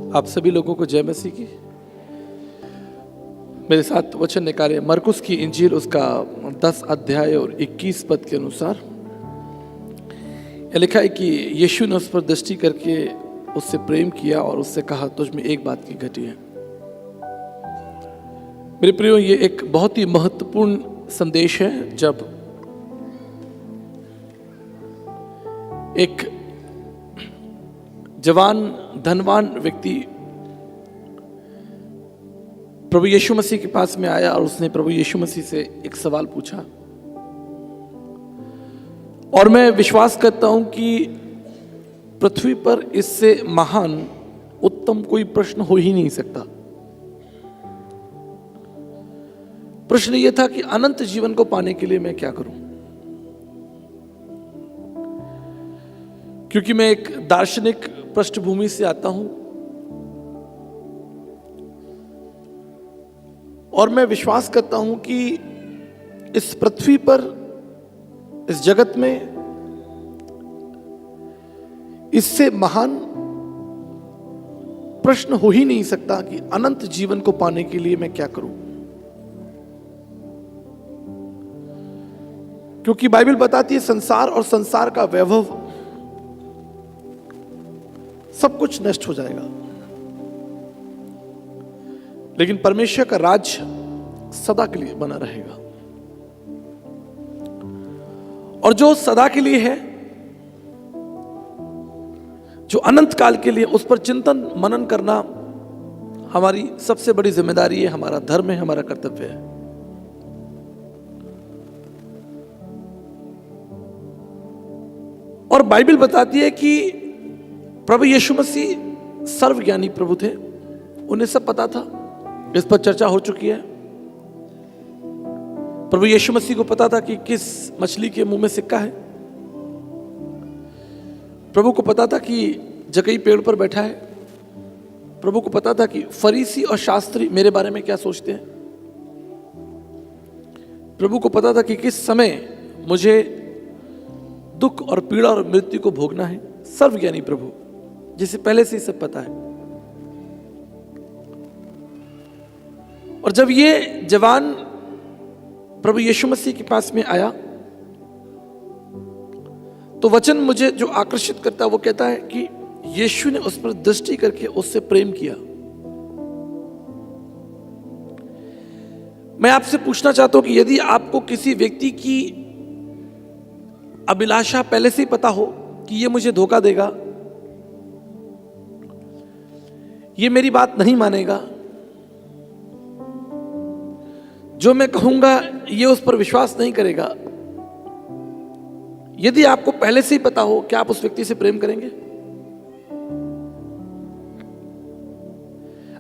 आप सभी लोगों को जय मसीह की। मेरे साथ वचन निकाले मरकुस की इंजील उसका 10 अध्याय और 21 पद के अनुसार यह लिखा है कि यीशु ने उस पर दृष्टि करके उससे प्रेम किया और उससे कहा, तुझ में एक बात की घटी है। मेरे प्रियो, ये एक बहुत ही महत्वपूर्ण संदेश है जब एक जवान धनवान व्यक्ति प्रभु यीशु मसीह के पास में आया और उसने प्रभु यीशु मसीह से एक सवाल पूछा। और मैं विश्वास करता हूं कि पृथ्वी पर इससे महान उत्तम कोई प्रश्न हो ही नहीं सकता। प्रश्न यह था कि अनंत जीवन को पाने के लिए मैं क्या करूं, क्योंकि मैं एक दार्शनिक पृष्ठभूमि से आता हूं और मैं विश्वास करता हूं कि इस पृथ्वी पर, इस जगत में इससे महान प्रश्न हो ही नहीं सकता कि अनंत जीवन को पाने के लिए मैं क्या करूं। क्योंकि बाइबल बताती है संसार और संसार का वैभव सब कुछ नष्ट हो जाएगा, लेकिन परमेश्वर का राज्य सदा के लिए बना रहेगा। और जो सदा के लिए है, जो अनंत काल के लिए, उस पर चिंतन मनन करना हमारी सबसे बड़ी जिम्मेदारी है, हमारा धर्म है, हमारा कर्तव्य है। और बाइबल बताती है कि प्रभु यीशु मसीह सर्वज्ञानी प्रभु थे, उन्हें सब पता था। इस पर चर्चा हो चुकी है। प्रभु यीशु मसीह को पता था कि किस मछली के मुंह में सिक्का है। प्रभु को पता था कि जकई पेड़ पर बैठा है। प्रभु को पता था कि फरीसी और शास्त्री मेरे बारे में क्या सोचते हैं। प्रभु को पता था कि किस समय मुझे दुख और पीड़ा और मृत्यु को भोगना है। सर्वज्ञानी प्रभु, जिसे पहले से ही सब पता है। और जब ये जवान प्रभु यीशु मसीह के पास में आया तो वचन मुझे जो आकर्षित करता है वो कहता है कि यीशु ने उस पर दृष्टि करके उससे प्रेम किया। मैं आपसे पूछना चाहता हूं कि यदि आपको किसी व्यक्ति की अभिलाषा पहले से ही पता हो कि ये मुझे धोखा देगा, ये मेरी बात नहीं मानेगा, जो मैं कहूंगा ये उस पर विश्वास नहीं करेगा, यदि आपको पहले से ही पता हो, क्या आप उस व्यक्ति से प्रेम करेंगे?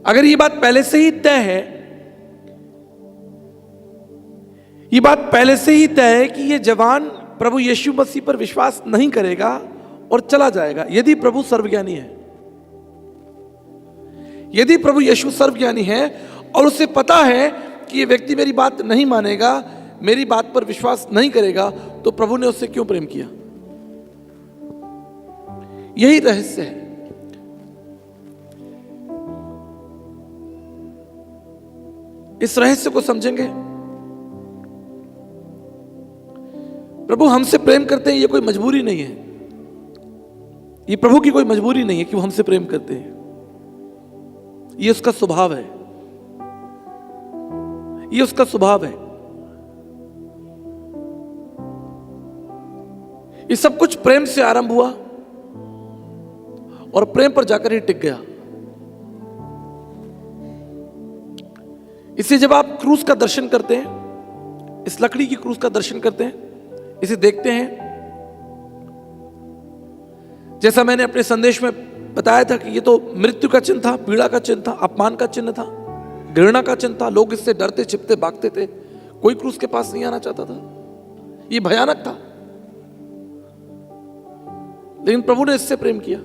अगर ये बात पहले से ही तय है, ये बात पहले से ही तय है कि ये जवान प्रभु यीशु मसीह पर विश्वास नहीं करेगा और चला जाएगा, यदि प्रभु सर्वज्ञानी है, यदि प्रभु यीशु सर्वज्ञानी है और उसे पता है कि ये व्यक्ति मेरी बात नहीं मानेगा, मेरी बात पर विश्वास नहीं करेगा, तो प्रभु ने उससे क्यों प्रेम किया? यही रहस्य है। इस रहस्य को समझेंगे। प्रभु हमसे प्रेम करते हैं, ये कोई मजबूरी नहीं है। ये प्रभु की कोई मजबूरी नहीं है कि वो हमसे प्रेम करते हैं। ये उसका स्वभाव है, ये उसका स्वभाव है। ये सब कुछ प्रेम से आरंभ हुआ और प्रेम पर जाकर ही टिक गया। इसे जब आप क्रूस का दर्शन करते हैं, इस लकड़ी की क्रूस का दर्शन करते हैं, इसे देखते हैं, जैसा मैंने अपने संदेश में बताया था कि ये तो मृत्यु का चिन्ह था, पीड़ा का चिन्ह था, अपमान का चिन्ह था, घृणा का चिन्ह था। लोग इससे डरते, छिपते, भागते थे। कोई क्रूस के पास नहीं आना चाहता था। ये भयानक था, लेकिन प्रभु ने इससे प्रेम किया।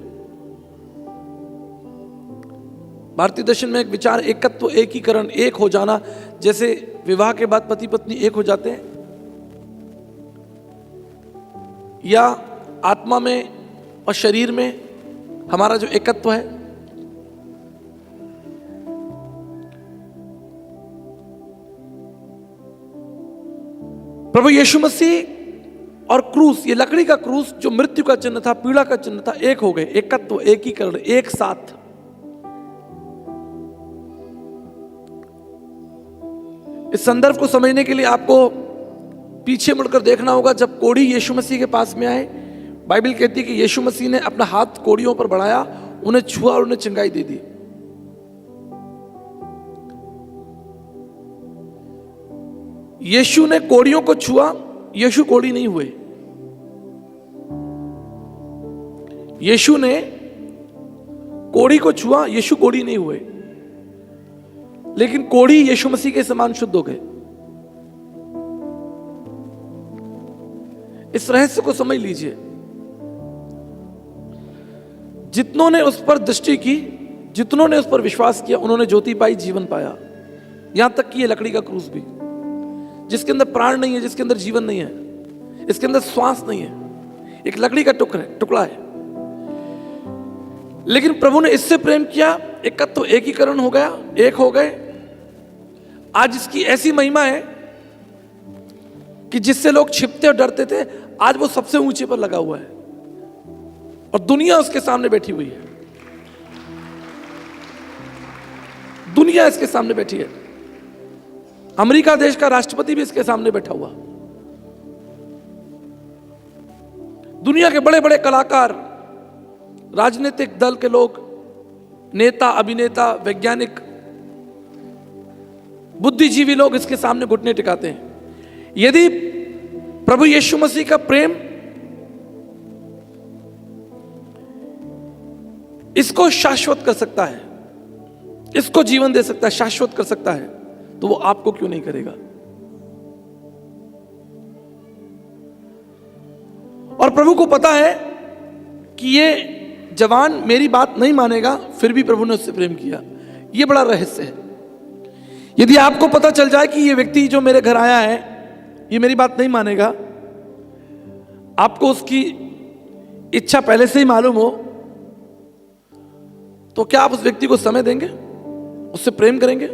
भारतीय दर्शन में एक विचार एकत्व, एकीकरण, एक हो जाना, जैसे विवाह के बाद पति पत्नी एक हो जाते हैं, या आत्मा में और शरीर में हमारा जो एकत्व है, प्रभु यीशु मसीह और क्रूस, ये लकड़ी का क्रूस जो मृत्यु का चिन्ह था, पीड़ा का चिन्ह था, एक हो गए, एकत्व, एकीकरण, एक साथ। इस संदर्भ को समझने के लिए आपको पीछे मुड़कर देखना होगा। जब कोढ़ी यीशु मसीह के पास में आए, बाइबल कहती है कि यीशु मसीह ने अपना हाथ कोढ़ियों पर बढ़ाया, उन्हें छुआ और उन्हें चंगाई दे दी। यीशु ने कोढ़ियों को छुआ, यीशु कोढ़ी नहीं हुए। यीशु ने कोढ़ी को छुआ, यीशु कोढ़ी नहीं हुए, लेकिन कोढ़ी यीशु मसीह के समान शुद्ध हो गए। इस रहस्य को समझ लीजिए। जितनों ने उस पर दृष्टि की, जितनों ने उस पर विश्वास किया, उन्होंने ज्योति पाई, जीवन पाया। यहां तक कि ये लकड़ी का क्रूस भी, जिसके अंदर प्राण नहीं है, जिसके अंदर जीवन नहीं है, इसके अंदर श्वास नहीं है, एक लकड़ी का टुकड़ा है, लेकिन प्रभु ने इससे प्रेम किया, एकत्व, एकीकरण हो गया, एक हो गए। आज इसकी ऐसी महिमा है कि जिससे लोग छिपते और डरते थे, आज वो सबसे ऊंचे पर लगा हुआ है और दुनिया उसके सामने बैठी हुई है। दुनिया इसके सामने बैठी है। अमेरिका देश का राष्ट्रपति भी इसके सामने बैठा हुआ। दुनिया के बड़े बड़े कलाकार, राजनीतिक दल के लोग, नेता, अभिनेता, वैज्ञानिक, बुद्धिजीवी लोग इसके सामने घुटने टिकाते हैं। यदि प्रभु यीशु मसीह का प्रेम इसको शाश्वत कर सकता है, इसको जीवन दे सकता है, शाश्वत कर सकता है, तो वो आपको क्यों नहीं करेगा? और प्रभु को पता है कि ये जवान मेरी बात नहीं मानेगा, फिर भी प्रभु ने उससे प्रेम किया। ये बड़ा रहस्य है। यदि आपको पता चल जाए कि ये व्यक्ति जो मेरे घर आया है, ये मेरी बात नहीं मानेगा, आपको उसकी इच्छा पहले से ही मालूम हो, तो क्या आप उस व्यक्ति को समय देंगे, उससे प्रेम करेंगे?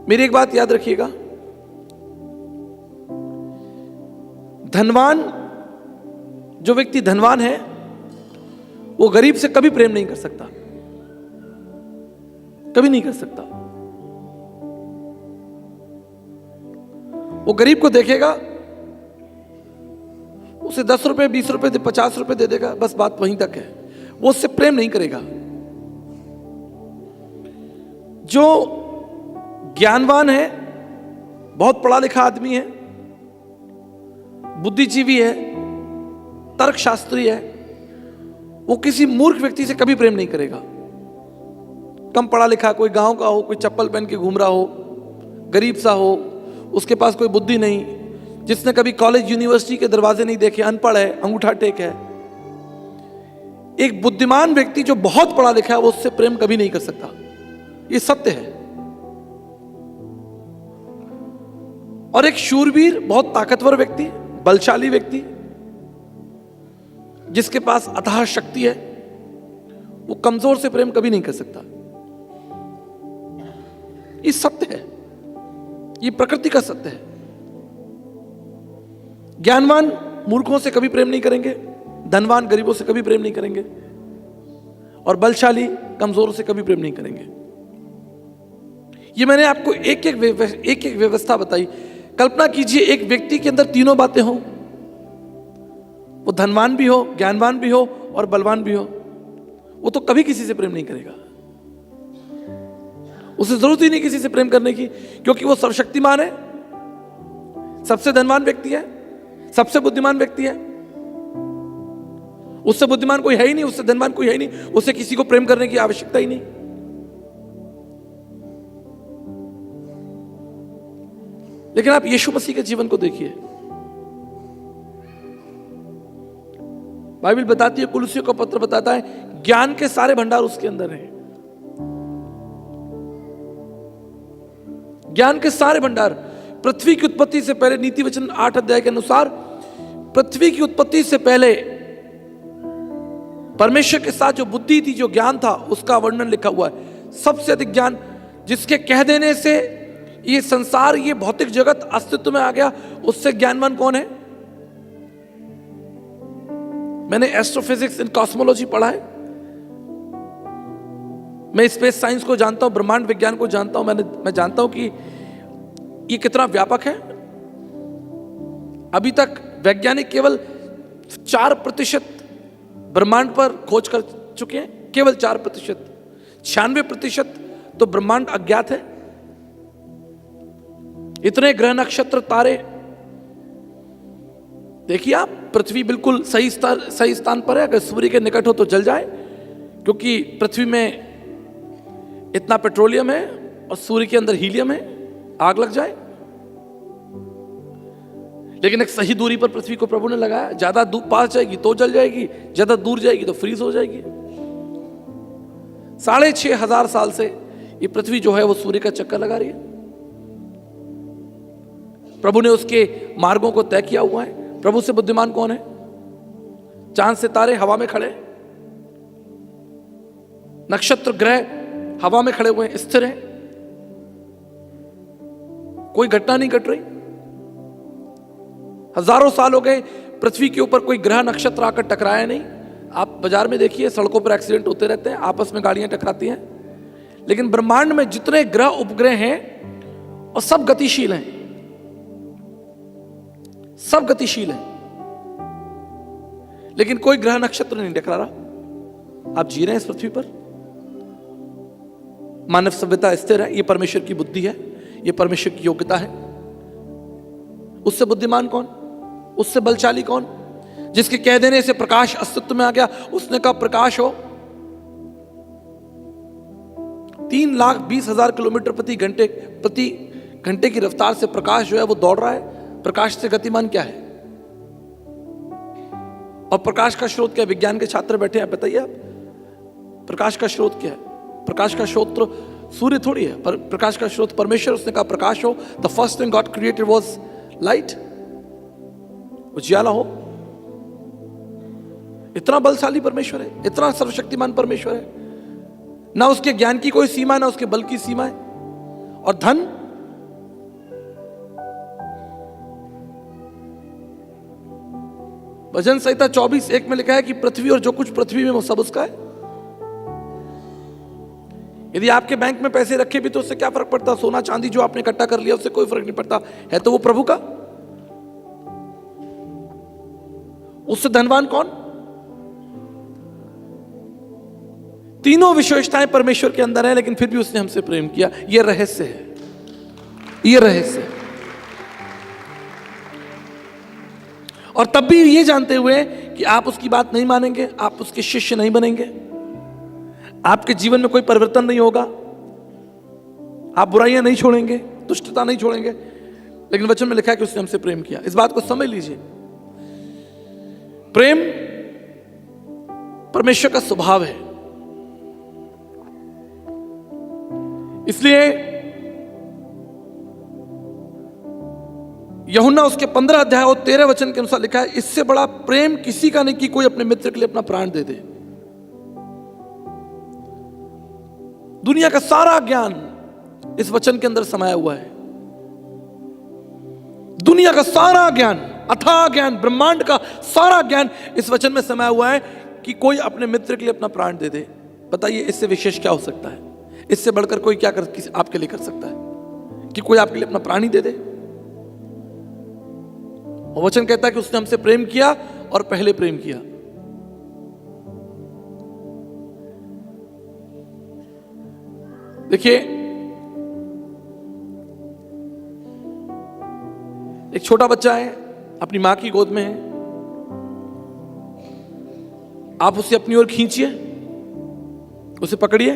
मेरी एक बात याद रखिएगा, धनवान, जो व्यक्ति धनवान है, वो गरीब से कभी प्रेम नहीं कर सकता, कभी नहीं कर सकता। वो गरीब को देखेगा, उसे 10 रुपए, 20 रुपए, 50 रुपए दे देगा, बस बात वहीं तक है। वो उससे प्रेम नहीं करेगा। जो ज्ञानवान है, बहुत पढ़ा लिखा आदमी है, बुद्धिजीवी है, तर्कशास्त्री है, वो किसी मूर्ख व्यक्ति से कभी प्रेम नहीं करेगा। कम पढ़ा लिखा, कोई गांव का हो, कोई चप्पल पहन के घूम रहा हो, गरीब सा हो, उसके पास कोई बुद्धि नहीं, जिसने कभी कॉलेज यूनिवर्सिटी के दरवाजे नहीं देखे, अनपढ़ है, अंगूठा टेक है। एक बुद्धिमान व्यक्ति जो बहुत पढ़ा लिखा है, वो उससे प्रेम कभी नहीं कर सकता। ये सत्य है। और एक शूरवीर, बहुत ताकतवर व्यक्ति, बलशाली व्यक्ति, जिसके पास अथाह शक्ति है, वो कमजोर से प्रेम कभी नहीं कर सकता। ये सत्य है, ये प्रकृति का सत्य है। ज्ञानवान मूर्खों से कभी प्रेम नहीं करेंगे, धनवान गरीबों से कभी प्रेम नहीं करेंगे, और बलशाली कमजोरों से कभी प्रेम नहीं करेंगे। ये मैंने आपको एक एक व्यवस्था बताई। कल्पना कीजिए एक व्यक्ति के अंदर तीनों बातें हों, वो धनवान भी हो, ज्ञानवान भी हो और बलवान भी हो, वो तो कभी किसी से प्रेम नहीं करेगा। उसे जरूरत ही नहीं किसी से प्रेम करने की, क्योंकि वो सर्वशक्तिमान है, सबसे धनवान व्यक्ति है, सबसे बुद्धिमान व्यक्ति है। उससे बुद्धिमान कोई है ही नहीं, उससे धनवान कोई है ही नहीं, उसे किसी को प्रेम करने की आवश्यकता ही नहीं। लेकिन आप यीशु मसीह के जीवन को देखिए। बाइबल बताती है, कुलुसियों का पत्र बताता है, ज्ञान के सारे भंडार उसके अंदर हैं। ज्ञान के सारे भंडार। पृथ्वी की उत्पत्ति से पहले, नीति वचन 8 अध्याय के अनुसार, पृथ्वी की उत्पत्ति से पहले परमेश्वर के साथ जो बुद्धि थी, जो ज्ञान था, उसका वर्णन लिखा हुआ है। सबसे अधिक ज्ञान, जिसके कह देने से ये संसार, ये भौतिक जगत अस्तित्व में आ गया, उससे ज्ञानवान कौन है? मैंने एस्ट्रोफिजिक्स एंड कॉस्मोलॉजी पढ़ा है, मैं स्पेस साइंस को जानता हूं, ब्रह्मांड विज्ञान को जानता हूं। मैं जानता हूं कि ये कितना व्यापक है। अभी तक वैज्ञानिक केवल 4% ब्रह्मांड पर खोज कर चुके हैं, केवल 4%। 96% तो ब्रह्मांड अज्ञात है। इतने ग्रह नक्षत्र तारे, देखिए आप, पृथ्वी बिल्कुल सही स्थान पर है। अगर सूर्य के निकट हो तो जल जाए, क्योंकि पृथ्वी में इतना पेट्रोलियम है और सूर्य के अंदर हीलियम है, आग लग जाए। लेकिन एक सही दूरी पर पृथ्वी को प्रभु ने लगाया। ज्यादा पास जाएगी तो जल जाएगी, ज्यादा दूर जाएगी तो फ्रीज हो जाएगी। 6500 साल से ये पृथ्वी जो है वो सूर्य का चक्कर लगा रही है। प्रभु ने उसके मार्गों को तय किया हुआ है। प्रभु से बुद्धिमान कौन है? चांद सितारे हवा में खड़े, नक्षत्र ग्रह हवा में खड़े हुए हैं, स्थिर हैं, कोई घटना नहीं घट रही। हजारों साल हो गए, पृथ्वी के ऊपर कोई ग्रह नक्षत्र आकर टकराया नहीं। आप बाजार में देखिए, सड़कों पर एक्सीडेंट होते रहते हैं, आपस में गाड़ियां टकराती हैं। लेकिन ब्रह्मांड में जितने ग्रह उपग्रह हैं और सब गतिशील हैं, सब गतिशील हैं, लेकिन कोई ग्रह नक्षत्र नहीं टकरा रहा। आप जी रहे हैं इस पृथ्वी पर, मानव सभ्यता स्थिर है। ये परमेश्वर की बुद्धि है, ये परमेश्वर की योग्यता है। उससे बुद्धिमान कौन, उससे बलशाली कौन? जिसके कह देने से प्रकाश अस्तित्व में आ गया। उसने कहा प्रकाश हो। 3,20,000 किलोमीटर प्रति घंटे की रफ्तार से प्रकाश जो है वो दौड़ रहा है। प्रकाश से गतिमान क्या है? और प्रकाश का स्रोत क्या है? विज्ञान के छात्र बैठे हैं, बताइए आप, प्रकाश का स्रोत क्या है? प्रकाश का स्रोत सूर्य थोड़ी है, पर प्रकाश का स्रोत परमेश्वर। उसने कहा प्रकाश हो। The first thing God created was light, उजियाला हो। इतना बलशाली परमेश्वर है, इतना सर्वशक्तिमान परमेश्वर है। ना उसके ज्ञान की कोई सीमा, ना उसके बल की सीमा है। और धन, भजन संहिता 24:1 में लिखा है कि पृथ्वी और जो कुछ पृथ्वी में वो सब उसका है। यदि आपके बैंक में पैसे रखे भी तो उससे क्या फर्क पड़ता? सोना चांदी जो आपने इकट्ठा कर लिया उससे कोई फर्क नहीं पड़ता, है तो वो प्रभु का। उससे धनवान कौन? तीनों विशेषताएं परमेश्वर के अंदर है, लेकिन फिर भी उसने हमसे प्रेम किया। यह रहस्य है, यह रहस्य है। और तब भी ये जानते हुए कि आप उसकी बात नहीं मानेंगे, आप उसके शिष्य नहीं बनेंगे, आपके जीवन में कोई परिवर्तन नहीं होगा, आप बुराइयां नहीं छोड़ेंगे, दुष्टता नहीं छोड़ेंगे, लेकिन वचन में लिखा है कि उसने हमसे प्रेम किया। इस बात को समझ लीजिए। प्रेम परमेश्वर का स्वभाव है। इसलिए यूहन्ना उसके 15 अध्याय और 13 वचन के अनुसार लिखा है, इससे बड़ा प्रेम किसी का नहीं कि कोई अपने मित्र के लिए अपना प्राण दे दे। दुनिया का सारा ज्ञान इस वचन के अंदर समाया हुआ है। दुनिया का सारा ज्ञान, अथाह ज्ञान, ब्रह्मांड का सारा ज्ञान इस वचन में समाया हुआ है कि कोई अपने मित्र के लिए अपना प्राण दे दे। बताइए इससे विशेष क्या हो सकता है? इससे बढ़कर कोई क्या आपके लिए कर सकता है कि कोई आपके लिए अपना प्राण ही दे दे? और वचन कहता है कि उसने हमसे प्रेम किया और पहले प्रेम किया। देखिए, एक छोटा बच्चा है, अपनी मां की गोद में है। आप उसे अपनी ओर खींचिए, उसे पकड़िए,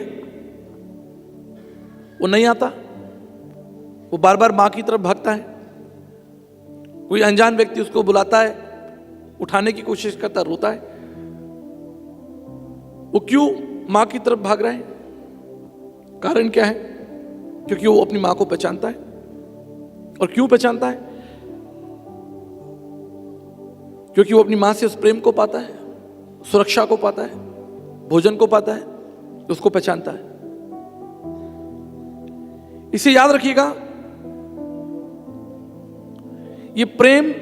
वो नहीं आता, वो बार बार मां की तरफ भागता है। कोई अनजान व्यक्ति उसको बुलाता है, उठाने की कोशिश करता, रोता है। वो क्यों मां की तरफ भाग रहा है? कारण क्या है? क्योंकि वो अपनी मां को पहचानता है। और क्यों पहचानता है? क्योंकि वो अपनी मां से उस प्रेम को पाता है, सुरक्षा को पाता है, भोजन को पाता है, उसको पहचानता है। इसे याद रखिएगा, ये प्रेम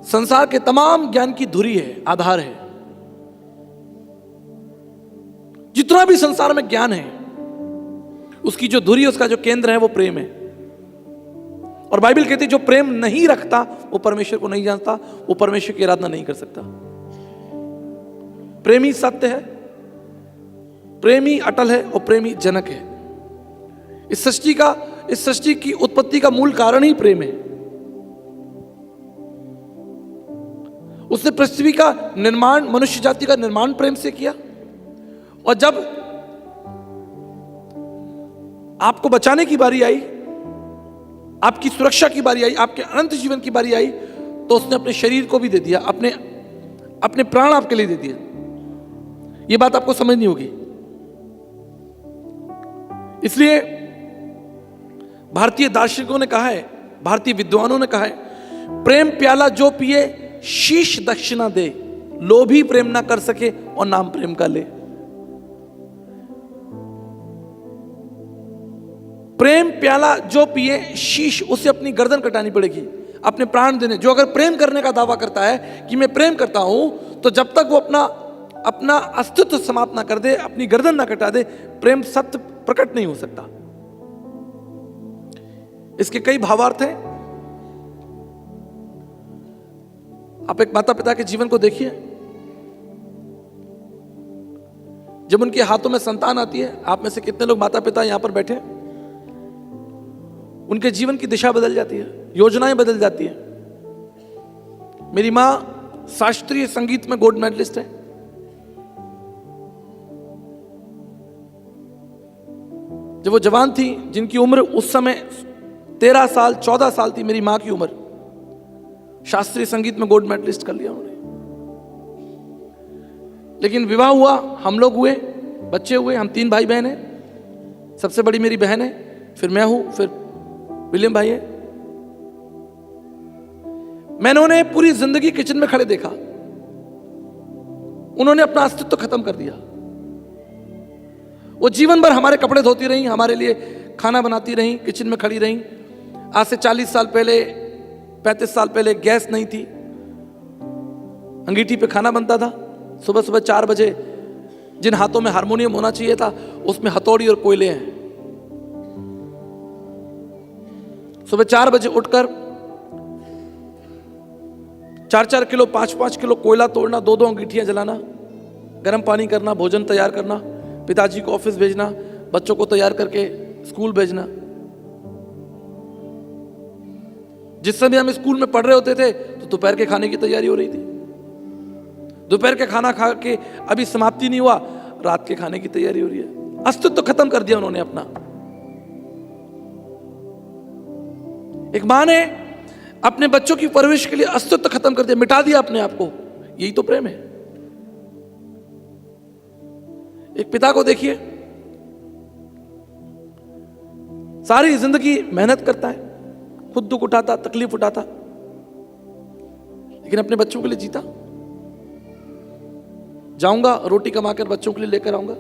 संसार के तमाम ज्ञान की धुरी है, आधार है। जितना भी संसार में ज्ञान है, उसकी जो धुरी है, उसका जो केंद्र है, वो प्रेम है। और बाइबल कहती है जो प्रेम नहीं रखता वो परमेश्वर को नहीं जानता, वो परमेश्वर की आराधना नहीं कर सकता। प्रेमी सत्य है, प्रेमी अटल है और प्रेमी जनक है। इस सृष्टि की उत्पत्ति का मूल कारण ही प्रेम है। उसने पृथ्वी का निर्माण, मनुष्य जाति का निर्माण प्रेम से किया। और जब आपको बचाने की बारी आई, आपकी सुरक्षा की बारी आई, आपके अनंत जीवन की बारी आई, तो उसने अपने शरीर को भी दे दिया, अपने प्राण आपके लिए दे दिया। यह बात आपको समझनी होगी। इसलिए भारतीय दार्शनिकों ने कहा है, भारतीय विद्वानों ने कहा है, प्रेम प्याला जो पिए शीश दक्षिणा दे, लोभी प्रेम ना कर सके और नाम प्रेम का ले। प्रेम प्याला जो पिए शीश, उसे अपनी गर्दन कटानी पड़ेगी, अपने प्राण देने। जो अगर प्रेम करने का दावा करता है कि मैं प्रेम करता हूं, तो जब तक वो अपना अस्तित्व समाप्त ना कर दे, अपनी गर्दन ना कटा दे, प्रेम सत्य प्रकट नहीं हो सकता। इसके कई भावार्थ हैं। आप एक माता पिता के जीवन को देखिए। जब उनके हाथों में संतान आती है, आप में से कितने लोग माता पिता यहां पर बैठे हैं, उनके जीवन की दिशा बदल जाती है, योजनाएं बदल जाती है। मेरी मां शास्त्रीय संगीत में गोल्ड मेडलिस्ट है। जब वो जवान थी, जिनकी उम्र उस समय 13 साल 14 साल थी, मेरी मां की उम्र, शास्त्रीय संगीत में गोल्ड मेडलिस्ट कर लिया उन्होंने। लेकिन विवाह हुआ, हम लोग हुए, बच्चे हुए, हम 3 भाई बहन हैं। सबसे बड़ी मेरी बहन है, फिर मैं हूं, फिर विलियम भाई है। मैंने उन्हें पूरी जिंदगी किचन में खड़े देखा। उन्होंने अपना अस्तित्व खत्म कर दिया। वो जीवन भर हमारे कपड़े धोती रही, हमारे लिए खाना बनाती रही, किचन में खड़ी रही। आज से 40 साल पहले, 35 साल पहले गैस नहीं थी, अंगीठी पे खाना बनता था। सुबह सुबह 4 बजे, जिन हाथों में हारमोनियम होना चाहिए था, उसमें हथौड़ी और कोयले हैं। सुबह 4 बजे उठकर 4-4 किलो 5-5 किलो कोयला तोड़ना, 2-2 अंगीठियां जलाना, गर्म पानी करना, भोजन तैयार करना, पिताजी को ऑफिस भेजना, बच्चों को तैयार करके स्कूल भेजना। जिस समय हम स्कूल में पढ़ रहे होते थे तो दोपहर के खाने की तैयारी हो रही थी। दोपहर के खाना खा के अभी समाप्ति नहीं हुआ, रात के खाने की तैयारी हो रही है। अस्तित्व खत्म कर दिया उन्होंने अपना। एक मां ने अपने बच्चों की परवरिश के लिए अस्तित्व खत्म कर दिया, मिटा दिया अपने आप को। यही तो प्रेम है। एक पिता को देखिए, सारी जिंदगी मेहनत करता है, खुद दुख उठाता, तकलीफ उठाता, लेकिन अपने बच्चों के लिए जीता। जाऊंगा रोटी कमाकर बच्चों के लिए लेकर आऊंगा।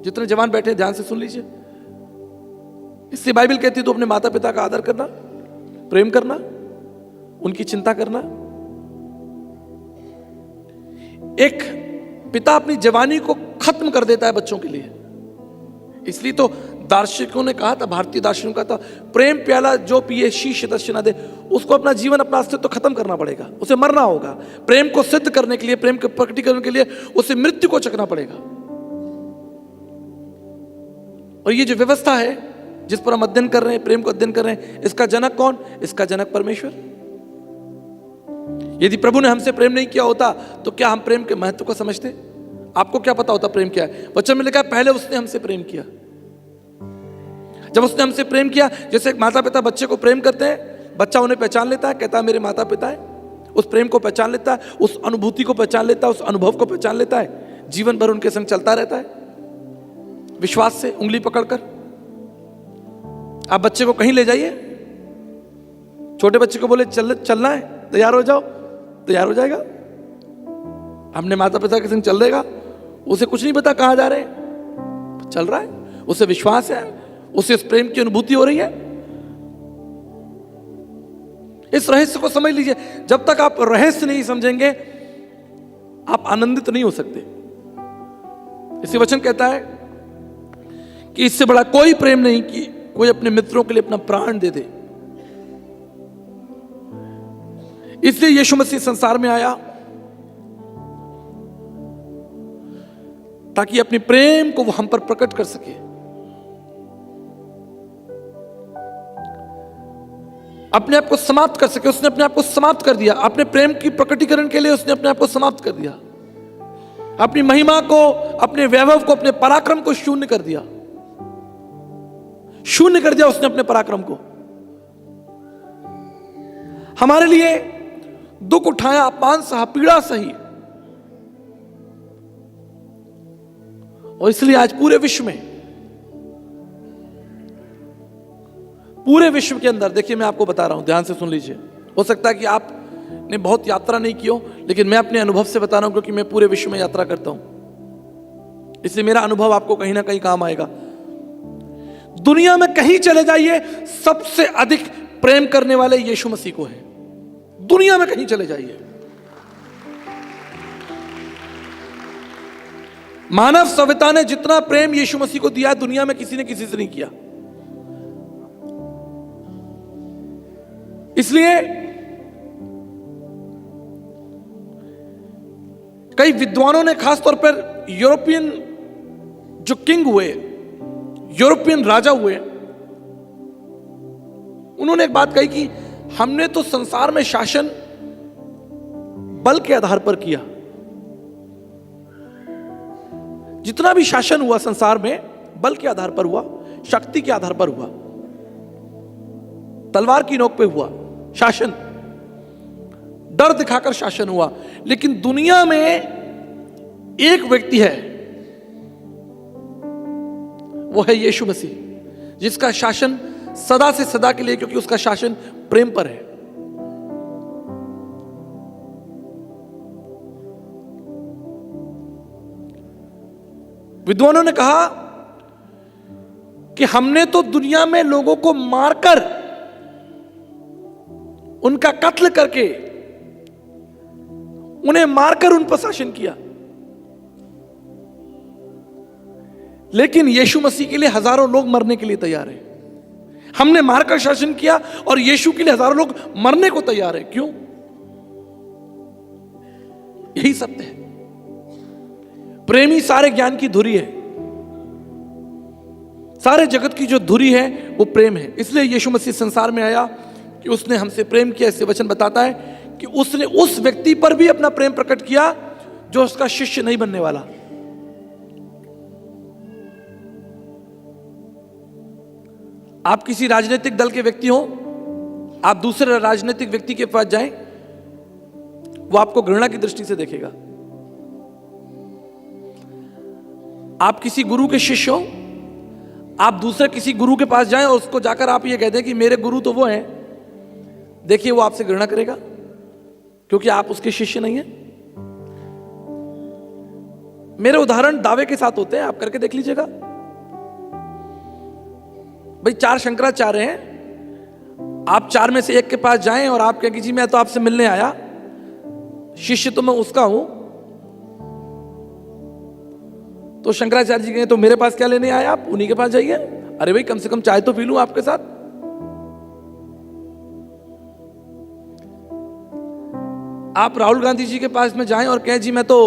जितने जवान बैठे ध्यान से सुन लीजिए। इससे बाइबल कहती है तो अपने माता पिता का आदर करना, प्रेम करना, उनकी चिंता करना। एक पिता अपनी जवानी को खत्म कर देता है बच्चों के लिए। इसलिए तो दार्शनिकों ने कहा था, भारतीय दार्शनिकों का था, प्रेम प्याला जो पिए शीश दक्षिणा दे। उसको अपना जीवन, अपना अस्तित्व खत्म करना पड़ेगा, उसे मरना होगा। प्रेम को सिद्ध करने के लिए, प्रेम के प्रकटीकरण के लिए उसे मृत्यु को चखना पड़ेगा। और ये जो व्यवस्था है जिस पर हम अध्ययन कर रहे हैं, प्रेम को अध्ययन कर रहे हैं, इसका जनक कौन? इसका जनक परमेश्वर। यदि प्रभु ने हमसे प्रेम नहीं किया होता तो क्या हम प्रेम के महत्व को समझते? आपको क्या पता होता प्रेम क्या है? वचन में लिखा है पहले उसने हमसे प्रेम किया। जब उसने हमसे प्रेम किया, जैसे माता पिता बच्चे को प्रेम करते हैं, बच्चा उन्हें पहचान लेता है, कहता है मेरे माता पिता है। उस प्रेम को पहचान लेता है, उस अनुभूति को पहचान लेता है, उस अनुभव को पहचान लेता है, जीवन भर उनके संग चलता रहता है विश्वास से, उंगली पकड़कर। आप बच्चे को कहीं ले जाइए, छोटे बच्चे को बोले चलना है, तैयार हो जाओ, तैयार हो जाएगा। अपने माता पिता के संग चल देगा, उसे कुछ नहीं पता कहां जा रहे हैं, चल रहा है। उसे विश्वास है, उसे इस प्रेम की अनुभूति हो रही है। इस रहस्य को समझ लीजिए। जब तक आप रहस्य नहीं समझेंगे आप आनंदित नहीं हो सकते। इसी वचन कहता है कि इससे बड़ा कोई प्रेम नहीं कि कोई अपने मित्रों के लिए अपना प्राण दे दे। इसलिए यीशु मसीह संसार में आया ताकि अपने प्रेम को वो हम पर प्रकट कर सके। अपने आप को समाप्त कर सके। उसने अपने आप को समाप्त कर दिया। अपने प्रेम की प्रकटीकरण के लिए उसने अपने आप को समाप्त कर दिया। अपनी महिमा को, अपने वैभव को, अपने पराक्रम को शून्य कर दिया। शून्य कर दिया उसने अपने पराक्रम को। हमारे लिए दुख उठाया, अपमान सहा, पीड़ा सही। और इसलिए आज पूरे विश्व के अंदर, देखिए मैं आपको बता रहा हूं, ध्यान से सुन लीजिए। हो सकता है कि आपने बहुत यात्रा नहीं की हो, लेकिन मैं अपने अनुभव से बता रहा हूं, क्योंकि मैं पूरे विश्व में यात्रा करता हूं। इसलिए मेरा अनुभव आपको कहीं ना कहीं काम आएगा। दुनिया में कहीं चले जाइए, सबसे अधिक प्रेम करने वाले यीशु मसीह को है। दुनिया में कहीं चले जाइए, मानव सभ्यता ने जितना प्रेम यीशु मसीह को दिया, दुनिया में किसी ने किसी से नहीं किया। इसलिए कई विद्वानों ने, खासतौर पर यूरोपियन जो किंग हुए, यूरोपियन राजा हुए, उन्होंने एक बात कही कि हमने तो संसार में शासन बल के आधार पर किया। जितना भी शासन हुआ संसार में बल के आधार पर हुआ, शक्ति के आधार पर हुआ, तलवार की नोक पे हुआ शासन, डर दिखाकर शासन हुआ। लेकिन दुनिया में एक व्यक्ति है, वो है यीशु मसीह, जिसका शासन सदा से सदा के लिए, क्योंकि उसका शासन प्रेम पर है। विद्वानों ने कहा कि हमने तो दुनिया में लोगों को मारकर, उनका कत्ल करके, उन्हें मारकर उन पर शासन किया, लेकिन यीशु मसीह के लिए हजारों लोग मरने के लिए तैयार हैं। हमने मारकर शासन किया और यीशु के लिए हजारों लोग मरने को तैयार हैं। क्यों? यही सत्य है। प्रेमी सारे ज्ञान की धुरी है। सारे जगत की जो धुरी है वो प्रेम है। इसलिए यीशु मसीह संसार में आया कि उसने हमसे प्रेम किया। इससे वचन बताता है कि उसने उस व्यक्ति पर भी अपना प्रेम प्रकट किया जो उसका शिष्य नहीं बनने वाला। आप किसी राजनीतिक दल के व्यक्ति हो, आप दूसरे राजनीतिक व्यक्ति के पास जाएं, वो आपको घृणा की दृष्टि से देखेगा। आप किसी गुरु के शिष्य हो, आप दूसरे किसी गुरु के पास जाएं और उसको जाकर आप ये कह दें कि मेरे गुरु तो वो हैं, देखिए वो आपसे घृणा करेगा, क्योंकि आप उसके शिष्य नहीं हैं। मेरे उदाहरण दावे के साथ होते हैं, आप करके देख लीजिएगा। भाई 4 शंकराचार्य हैं, आप 4 में से एक के पास जाएं और आप कहें कि जी मैं तो आपसे मिलने आया, शिष्य तो मैं उसका हूं, तो शंकराचार्य जी कहें तो मेरे पास क्या लेने आए आप, उन्हीं के पास जाइए। अरे भाई कम से कम चाय तो पी लूं आपके साथ। आप राहुल गांधी जी के पास में जाएं और कहें जी मैं तो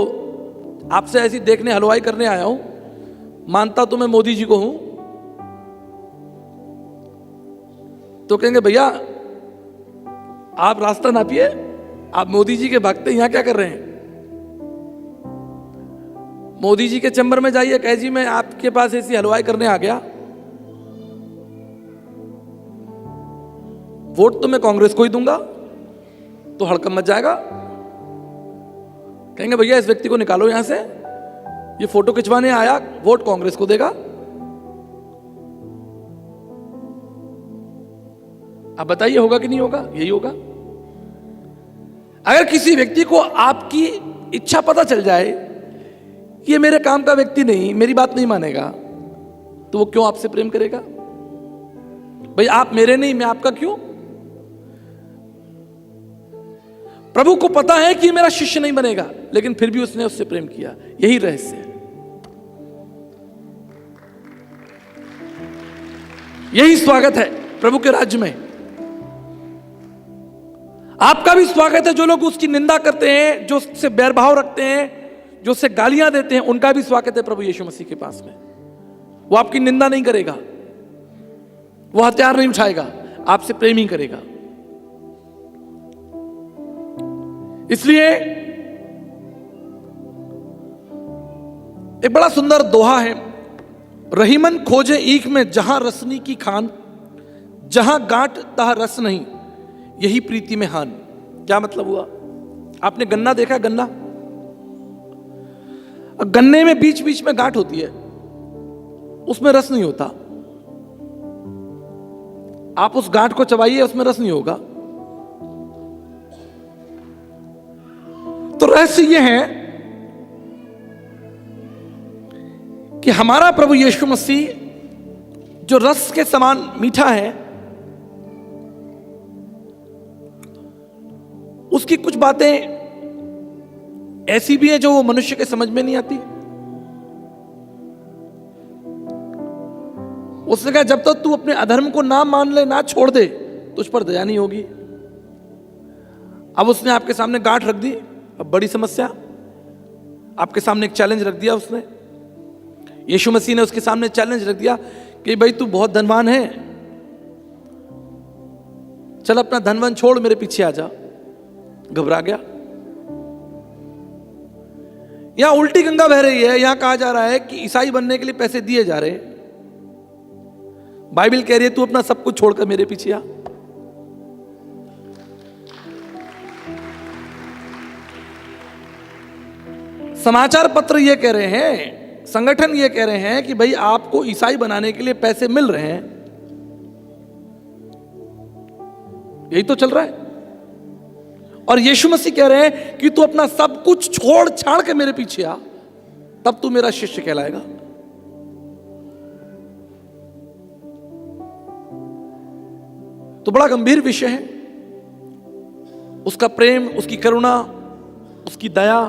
आपसे ऐसी देखने हलवाई करने आया हूं, मानता तो मैं मोदी जी को हूं, तो कहेंगे भैया आप रास्ता नापिए, आप मोदी जी के भक्त यहां क्या कर रहे हैं। मोदी जी के चैम्बर में जाइए, कहे जी मैं आपके पास ऐसी हलवाई करने आ गया, वोट तो मैं कांग्रेस को ही दूंगा, तो हड़कंप मच जाएगा। कहेंगे भैया इस व्यक्ति को निकालो यहां से, ये फोटो खिंचवाने आया, वोट कांग्रेस को देगा। अब बताइए होगा कि नहीं होगा? यही होगा। अगर किसी व्यक्ति को आपकी इच्छा पता चल जाए कि ये मेरे काम का व्यक्ति नहीं, मेरी बात नहीं मानेगा, तो वो क्यों आपसे प्रेम करेगा? भाई आप मेरे नहीं, मैं आपका क्यों? प्रभु को पता है कि मेरा शिष्य नहीं बनेगा, लेकिन फिर भी उसने उससे प्रेम किया। यही रहस्य है, यही स्वागत है प्रभु के राज्य में। आपका भी स्वागत है। जो लोग उसकी निंदा करते हैं, जो उससे बैरभाव रखते हैं, जो उससे गालियां देते हैं, उनका भी स्वागत है प्रभु यीशु मसीह के पास में। वो आपकी निंदा नहीं करेगा, वो हथियार नहीं उठाएगा, आपसे प्रेम ही करेगा। इसलिए एक बड़ा सुंदर दोहा है, रहीमन खोजे ईख में जहां रसनी की खान, जहां गांठ तहां रस नहीं, यही प्रीति में हान। क्या मतलब हुआ? आपने गन्ना देखा? गन्ना, गन्ने में बीच बीच में गांठ होती है, उसमें रस नहीं होता। आप उस गांठ को चबाइए, उसमें रस नहीं होगा। तो रहस्य यह है कि हमारा प्रभु यीशु मसीह जो रस के समान मीठा है, उसकी कुछ बातें ऐसी भी है जो वो मनुष्य के समझ में नहीं आती। उसने कहा जब तक तू अपने अधर्म को ना मान ले, ना छोड़ दे, तुझ पर दया नहीं होगी। अब उसने आपके सामने गांठ रख दी, अब बड़ी समस्या, आपके सामने एक चैलेंज रख दिया उसने। यीशु मसीह ने उसके सामने चैलेंज रख दिया कि भाई तू बहुत धनवान है, चल अपना धनवान छोड़, मेरे पीछे आ जा। घबरा गया। यहां उल्टी गंगा बह रही है। यहां कहा जा रहा है कि ईसाई बनने के लिए पैसे दिए जा रहे हैं। बाइबल कह रही है तू अपना सब कुछ छोड़कर मेरे पीछे आ। समाचार पत्र ये कह रहे हैं, संगठन ये कह रहे हैं कि भाई आपको ईसाई बनाने के लिए पैसे मिल रहे हैं। यही तो चल रहा है। और यीशु मसीह कह रहे हैं कि तू अपना सब कुछ छोड़ छाड़ के मेरे पीछे आ, तब तू मेरा शिष्य कहलाएगा। तो बड़ा गंभीर विषय है। उसका प्रेम, उसकी करुणा, उसकी दया।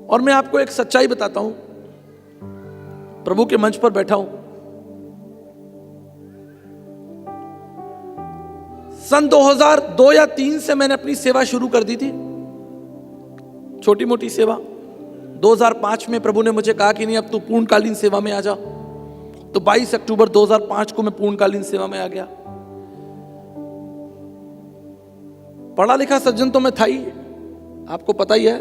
और मैं आपको एक सच्चाई बताता हूं, प्रभु के मंच पर बैठा हूं। सन 2002 या 2003 से मैंने अपनी सेवा शुरू कर दी थी, छोटी मोटी सेवा। 2005 में प्रभु ने मुझे कहा कि नहीं अब तू पूर्णकालीन सेवा में आ जा। तो 22 अक्टूबर 2005 को मैं पूर्णकालीन सेवा में आ गया। पढ़ा लिखा सज्जन तो मैं था ही, आपको पता ही है,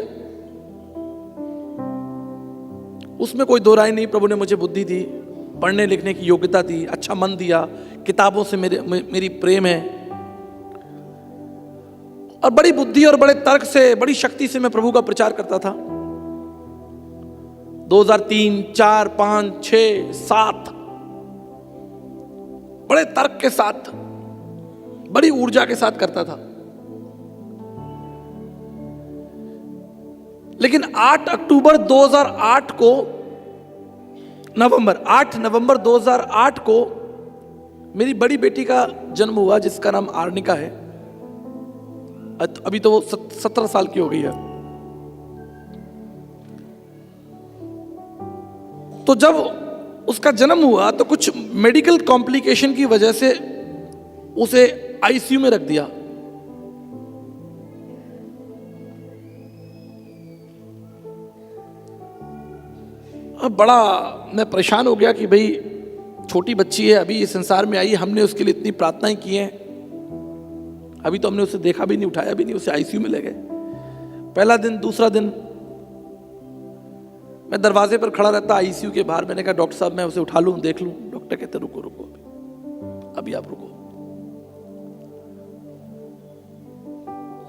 उसमें कोई दो राय नहीं। प्रभु ने मुझे बुद्धि दी, पढ़ने लिखने की योग्यता दी, अच्छा मन दिया, किताबों से मेरी प्रेम है, और बड़ी बुद्धि और बड़े तर्क से, बड़ी शक्ति से मैं प्रभु का प्रचार करता था। 2003, 4, 5, 6, 7 बड़े तर्क के साथ, बड़ी ऊर्जा के साथ करता था। लेकिन 8 अक्टूबर 2008 को, 8 नवंबर 2008 को मेरी बड़ी बेटी का जन्म हुआ, जिसका नाम आर्निका है। अभी तो वो 17 साल की हो गई है। तो जब उसका जन्म हुआ तो कुछ मेडिकल कॉम्प्लिकेशन की वजह से उसे आईसीयू में रख दिया। अब बड़ा मैं परेशान हो गया कि भाई छोटी बच्ची है, अभी इस संसार में आई, हमने उसके लिए इतनी प्रार्थनाएं की हैं, अभी तो हमने उसे देखा भी नहीं, उठाया भी नहीं, उसे आईसीयू में ले गए। पहला दिन, दूसरा दिन मैं दरवाजे पर खड़ा रहता आईसीयू के बाहर। मैंने कहा डॉक्टर साहब मैं उसे उठा लूं, देख लूं। डॉक्टर कहते रुको रुको, अभी आप रुको।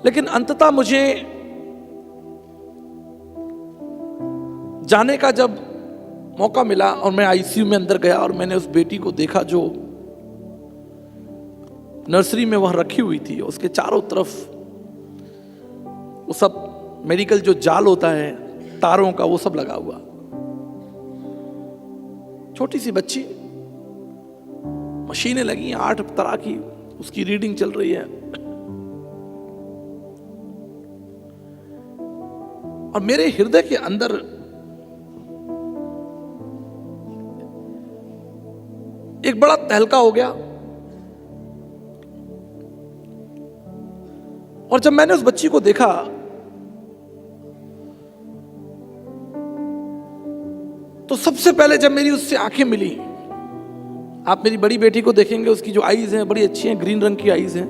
लेकिन अंततः मुझे जाने का जब मौका मिला और मैं आईसीयू में अंदर गया और मैंने उस बेटी को देखा जो नर्सरी में वहां रखी हुई थी, उसके चारों तरफ वो सब मेडिकल जो जाल होता है तारों का, वो सब लगा हुआ। छोटी सी बच्ची, मशीनें लगी 8 तरह की, उसकी रीडिंग चल रही है। और मेरे हृदय के अंदर एक बड़ा तहलका हो गया। और जब मैंने उस बच्ची को देखा तो सबसे पहले जब मेरी उससे आंखें मिली, आप मेरी बड़ी बेटी को देखेंगे, उसकी जो आईज हैं बड़ी अच्छी हैं, ग्रीन रंग की आईज हैं।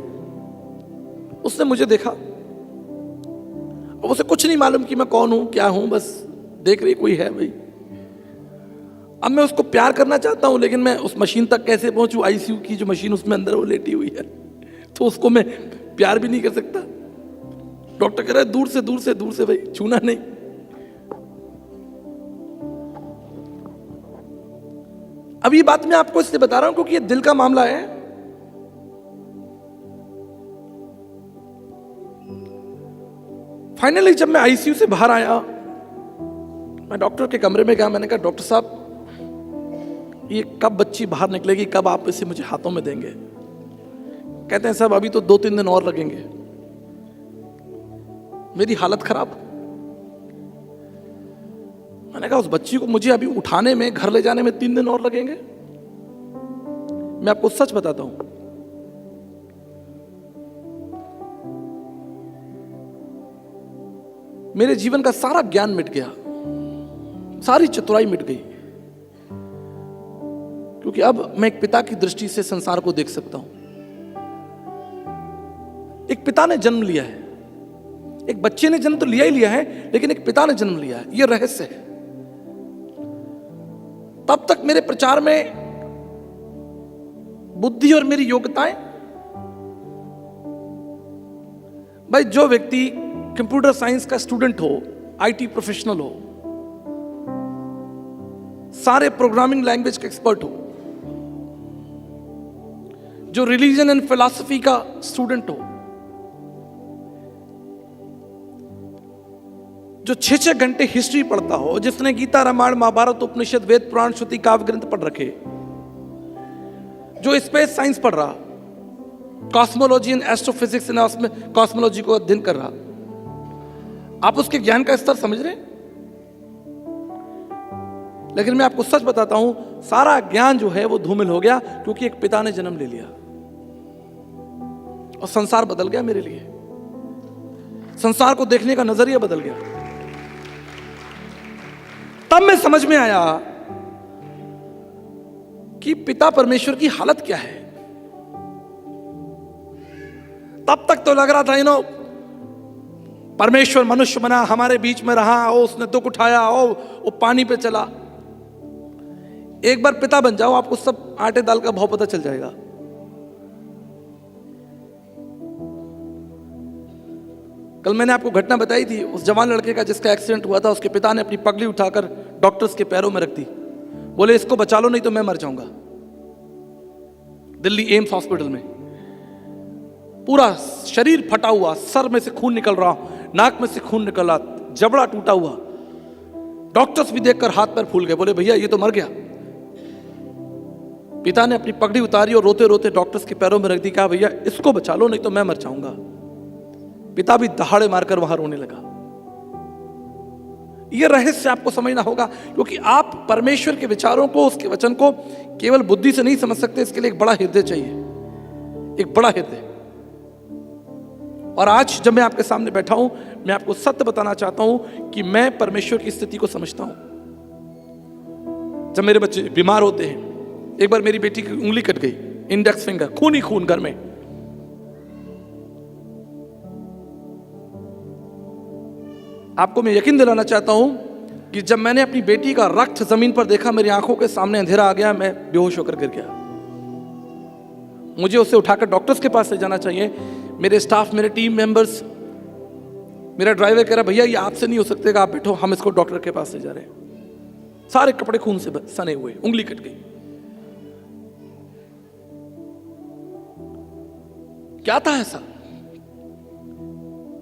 उसने मुझे देखा और उसे कुछ नहीं मालूम कि मैं कौन हूं, क्या हूं, बस देख रही कोई है भाई। अब मैं उसको प्यार करना चाहता हूं, लेकिन मैं उस मशीन तक कैसे पहुंचूं? आईसीयू की जो मशीन उसमें अंदर वो लेटी हुई है, तो उसको मैं प्यार भी नहीं कर सकता। डॉक्टर कह रहा है दूर से दूर से दूर से भाई, छूना नहीं। अब ये बात मैं आपको इसलिए बता रहा हूं क्योंकि ये दिल का मामला है। फाइनली जब मैं आईसीयू से बाहर आया, मैं डॉक्टर के कमरे में गया। मैंने कहा डॉक्टर साहब, ये कब बच्ची बाहर निकलेगी, कब आप इसे मुझे हाथों में देंगे? कहते हैं साहब अभी तो 2-3 दिन और लगेंगे। मेरी हालत खराब। मैंने कहा उस बच्ची को मुझे अभी उठाने में, घर ले जाने में 3 दिन और लगेंगे? मैं आपको सच बताता हूं, मेरे जीवन का सारा ज्ञान मिट गया, सारी चतुराई मिट गई, क्योंकि अब मैं एक पिता की दृष्टि से संसार को देख सकता हूं। एक पिता ने जन्म लिया है, एक बच्चे ने जन्म तो लिया ही लिया है, लेकिन एक पिता ने जन्म लिया है। यह रहस्य है। तब तक मेरे प्रचार में बुद्धि और मेरी योग्यताएं, भाई जो व्यक्ति कंप्यूटर साइंस का स्टूडेंट हो, आईटी प्रोफेशनल हो, सारे प्रोग्रामिंग लैंग्वेज का एक्सपर्ट हो, जो रिलीजन एंड फिलॉसफी का स्टूडेंट हो, जो 6-6 घंटे हिस्ट्री पढ़ता हो, जिसने गीता, रामायण, महाभारत, उपनिषद, वेद, पुराण, श्रुति, काव्य ग्रंथ पढ़ रखे, जो स्पेस साइंस पढ़ रहा, कॉस्मोलॉजी एंड एस्ट्रोफिजिक्स में कॉस्मोलॉजी को अध्ययन कर रहा, आप उसके ज्ञान का स्तर समझ रहे हैं? लेकिन मैं आपको सच बताता हूं, सारा ज्ञान जो है वो धूमिल हो गया, क्योंकि एक पिता ने जन्म ले लिया और संसार बदल गया मेरे लिए। संसार को देखने का नजरिया बदल गया। तब मैं समझ में आया कि पिता परमेश्वर की हालत क्या है। तब तक तो लग रहा था परमेश्वर मनुष्य बना, हमारे बीच में रहा, उसने दुख उठाया, वो पानी पे चला। एक बार पिता बन जाओ, आपको सब आटे दाल का भाव पता चल जाएगा। कल मैंने आपको घटना बताई थी, उस जवान लड़के का जिसका एक्सीडेंट हुआ था, उसके पिता ने अपनी पगड़ी उठाकर डॉक्टर्स के पैरों में रख दी, बोले इसको बचा लो नहीं तो मैं मर जाऊंगा। दिल्ली एम्स हॉस्पिटल में पूरा शरीर फटा हुआ, सर में से खून निकल रहा, नाक में से खून निकल रहा, जबड़ा टूटा हुआ। डॉक्टर्स भी देखकर हाथ पैर फूल गए, बोले भैया ये तो मर गया। पिता ने अपनी पगड़ी उतारी और रोते रोते डॉक्टर्स के पैरों में रख दी, कहा भैया इसको बचा लो नहीं तो मैं मर जाऊंगा। पिता भी दहाड़े मारकर वहां रोने लगा। यह रहस्य आपको समझना होगा, क्योंकि आप परमेश्वर के विचारों को, उसके वचन को केवल बुद्धि से नहीं समझ सकते। इसके लिए एक बड़ा हृदय चाहिए, एक बड़ा हृदय। और आज जब मैं आपके सामने बैठा हूं, मैं आपको सत्य बताना चाहता हूं कि मैं परमेश्वर की स्थिति को समझता हूं। जब मेरे बच्चे बीमार होते हैं, एक बार मेरी बेटी की उंगली कट गई, इंडेक्स फिंगर, खून ही खून घर में। आपको मैं यकीन दिलाना चाहता हूं कि जब मैंने अपनी बेटी का रक्त जमीन पर देखा, मेरी आंखों के सामने अंधेरा आ गया, मैं बेहोश होकर गिर गया। मुझे उसे उठाकर डॉक्टर्स के पास ले जाना चाहिए। मेरे स्टाफ, मेरे टीम मेंबर्स, मेरा ड्राइवर कह रहा भैया ये आपसे नहीं हो सकते, आप बैठो, हम इसको डॉक्टर के पास ले जा रहे हैं। सारे कपड़े खून से सने हुए, उंगली कट गई। क्या था ऐसा?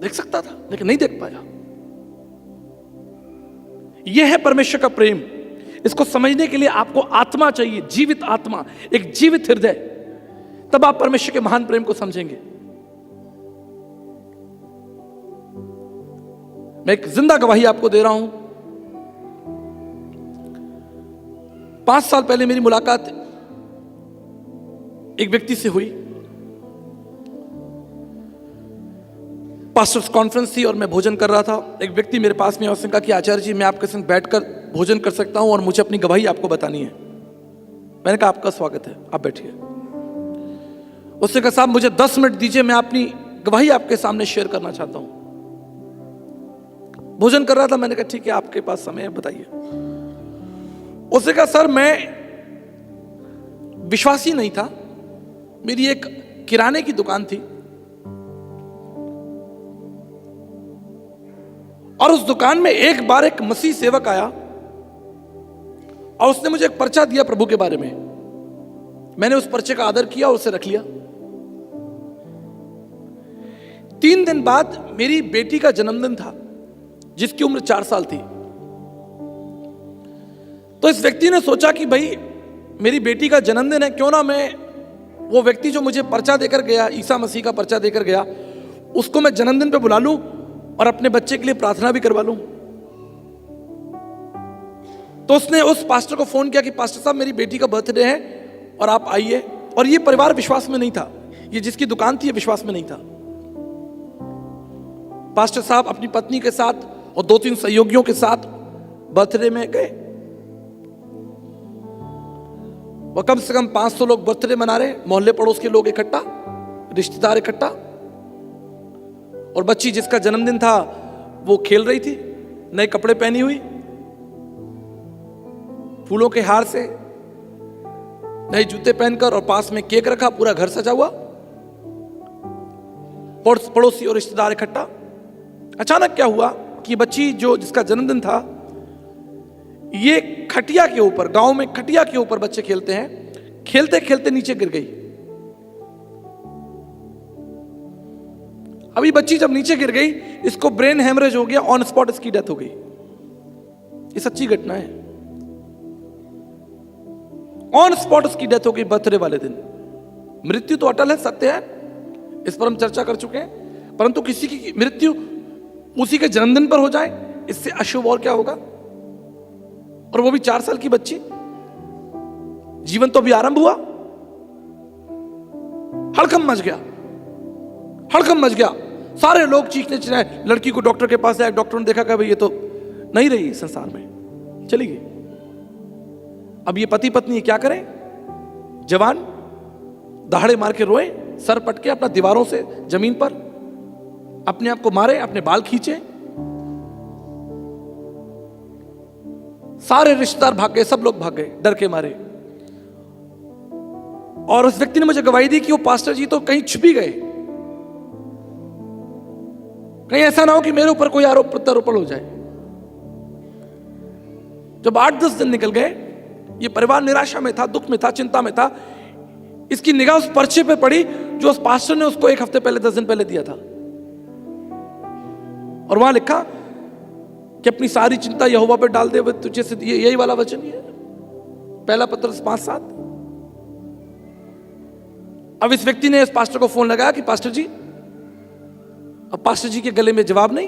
देख सकता था लेकिन नहीं देख पाया। यह है परमेश्वर का प्रेम, इसको समझने के लिए आपको आत्मा चाहिए, जीवित आत्मा, एक जीवित हृदय, तब आप परमेश्वर के महान प्रेम को समझेंगे। मैं एक जिंदा गवाही आपको दे रहा हूं। 5 साल पहले मेरी मुलाकात एक व्यक्ति से हुई। पास्टर्स कॉन्फ्रेंस थी और मैं भोजन कर रहा था। एक व्यक्ति मेरे पास में आया, उसने कहा कि आचार्य जी, मैं आपके संग बैठकर भोजन कर सकता हूं और मुझे अपनी गवाही आपको बतानी है। मैंने कहा आपका स्वागत है, आप बैठिए। उसने कहा साहब मुझे 10 मिनट दीजिए, मैं अपनी गवाही आपके सामने शेयर करना चाहता हूं। भोजन कर रहा था, मैंने कहा ठीक है, आपके पास समय है, बताइए। उसने कहा सर मैं विश्वासी नहीं था, मेरी एक किराने की दुकान थी और उस दुकान में एक बार एक मसीह सेवक आया और उसने मुझे एक पर्चा दिया प्रभु के बारे में। मैंने उस पर्चे का आदर किया और उसे रख लिया। 3 दिन बाद मेरी बेटी का जन्मदिन था, जिसकी उम्र 4 साल थी। तो इस व्यक्ति ने सोचा कि भाई मेरी बेटी का जन्मदिन है, क्यों ना मैं वो व्यक्ति जो मुझे पर्चा देकर गया, ईसा मसीह का पर्चा देकर गया, उसको मैं जन्मदिन पे बुला लूं और अपने बच्चे के लिए प्रार्थना भी करवा लूं। तो उसने उस पास्टर को फोन किया कि पास्टर साहब मेरी बेटी का बर्थडे है और आप आइए। और ये परिवार विश्वास में नहीं था, ये जिसकी दुकान थी ये विश्वास में नहीं था। पास्टर साहब अपनी पत्नी के साथ और 2-3 सहयोगियों के साथ बर्थडे में गए। वो कम से कम 500 लोग बर्थडे मना रहे, मोहल्ले पड़ोस के लोग इकट्ठा, रिश्तेदार इकट्ठा, और बच्ची जिसका जन्मदिन था वो खेल रही थी, नए कपड़े पहनी हुई, फूलों के हार से, नए जूते पहनकर, और पास में केक रखा, पूरा घर सजा हुआ, पड़ोसी और रिश्तेदार इकट्ठा। अचानक क्या हुआ कि बच्ची जो जिसका जन्मदिन था, ये खटिया के ऊपर, गांव में खटिया के ऊपर बच्चे खेलते हैं, खेलते खेलते नीचे गिर गई। अभी बच्ची जब नीचे गिर गई, इसको ब्रेन हेमरेज हो गया, ऑन स्पॉट इसकी डेथ हो गई। ये सच्ची घटना है, ऑन स्पॉट उसकी डेथ हो गई बर्थडे वाले दिन। मृत्यु तो अटल है, सत्य है, इस पर हम चर्चा कर चुके हैं, परंतु किसी की मृत्यु उसी के जन्मदिन पर हो जाए, इससे अशुभ और क्या होगा। और वो भी 4 साल की बच्ची। जीवन तो अभी आरंभ हुआ, हड़कंप मच गया, हड़कंप मच गया। सारे लोग चीखने चिल्लाए। लड़की को डॉक्टर के पास आया, डॉक्टर ने देखा कि भाई ये तो नहीं रही संसार में, चली गई। अब ये पति पत्नी क्या करें? जवान दहाड़े मार के रोए, सर पटके अपना दीवारों से जमीन पर, अपने आप को मारे, अपने बाल खींचे। सारे रिश्तेदार भाग गए, सब लोग भाग गए डर के मारे। और उस व्यक्ति ने मुझे गवाही दी कि वो पास्टर जी तो कहीं छुपी गए, कहीं ऐसा ना हो कि मेरे ऊपर कोई आरोप प्रत्यारोपण हो जाए। जब 8-10 दिन निकल गए, ये परिवार निराशा में था, दुख में था, चिंता में था। इसकी निगाह उस पर्चे पे पड़ी जो उस पास्टर ने उसको 1 हफ्ते पहले, 10 दिन पहले दिया था, और वहां लिखा कि अपनी सारी चिंता यहोवा पे डाल दे, तुझे से यही वाला वचन ही है, पहला पत्रस 5:7। अब इस व्यक्ति ने इस पास्टर को फोन लगाया कि पास्टर जी, अब पास्टर जी के गले में जवाब नहीं।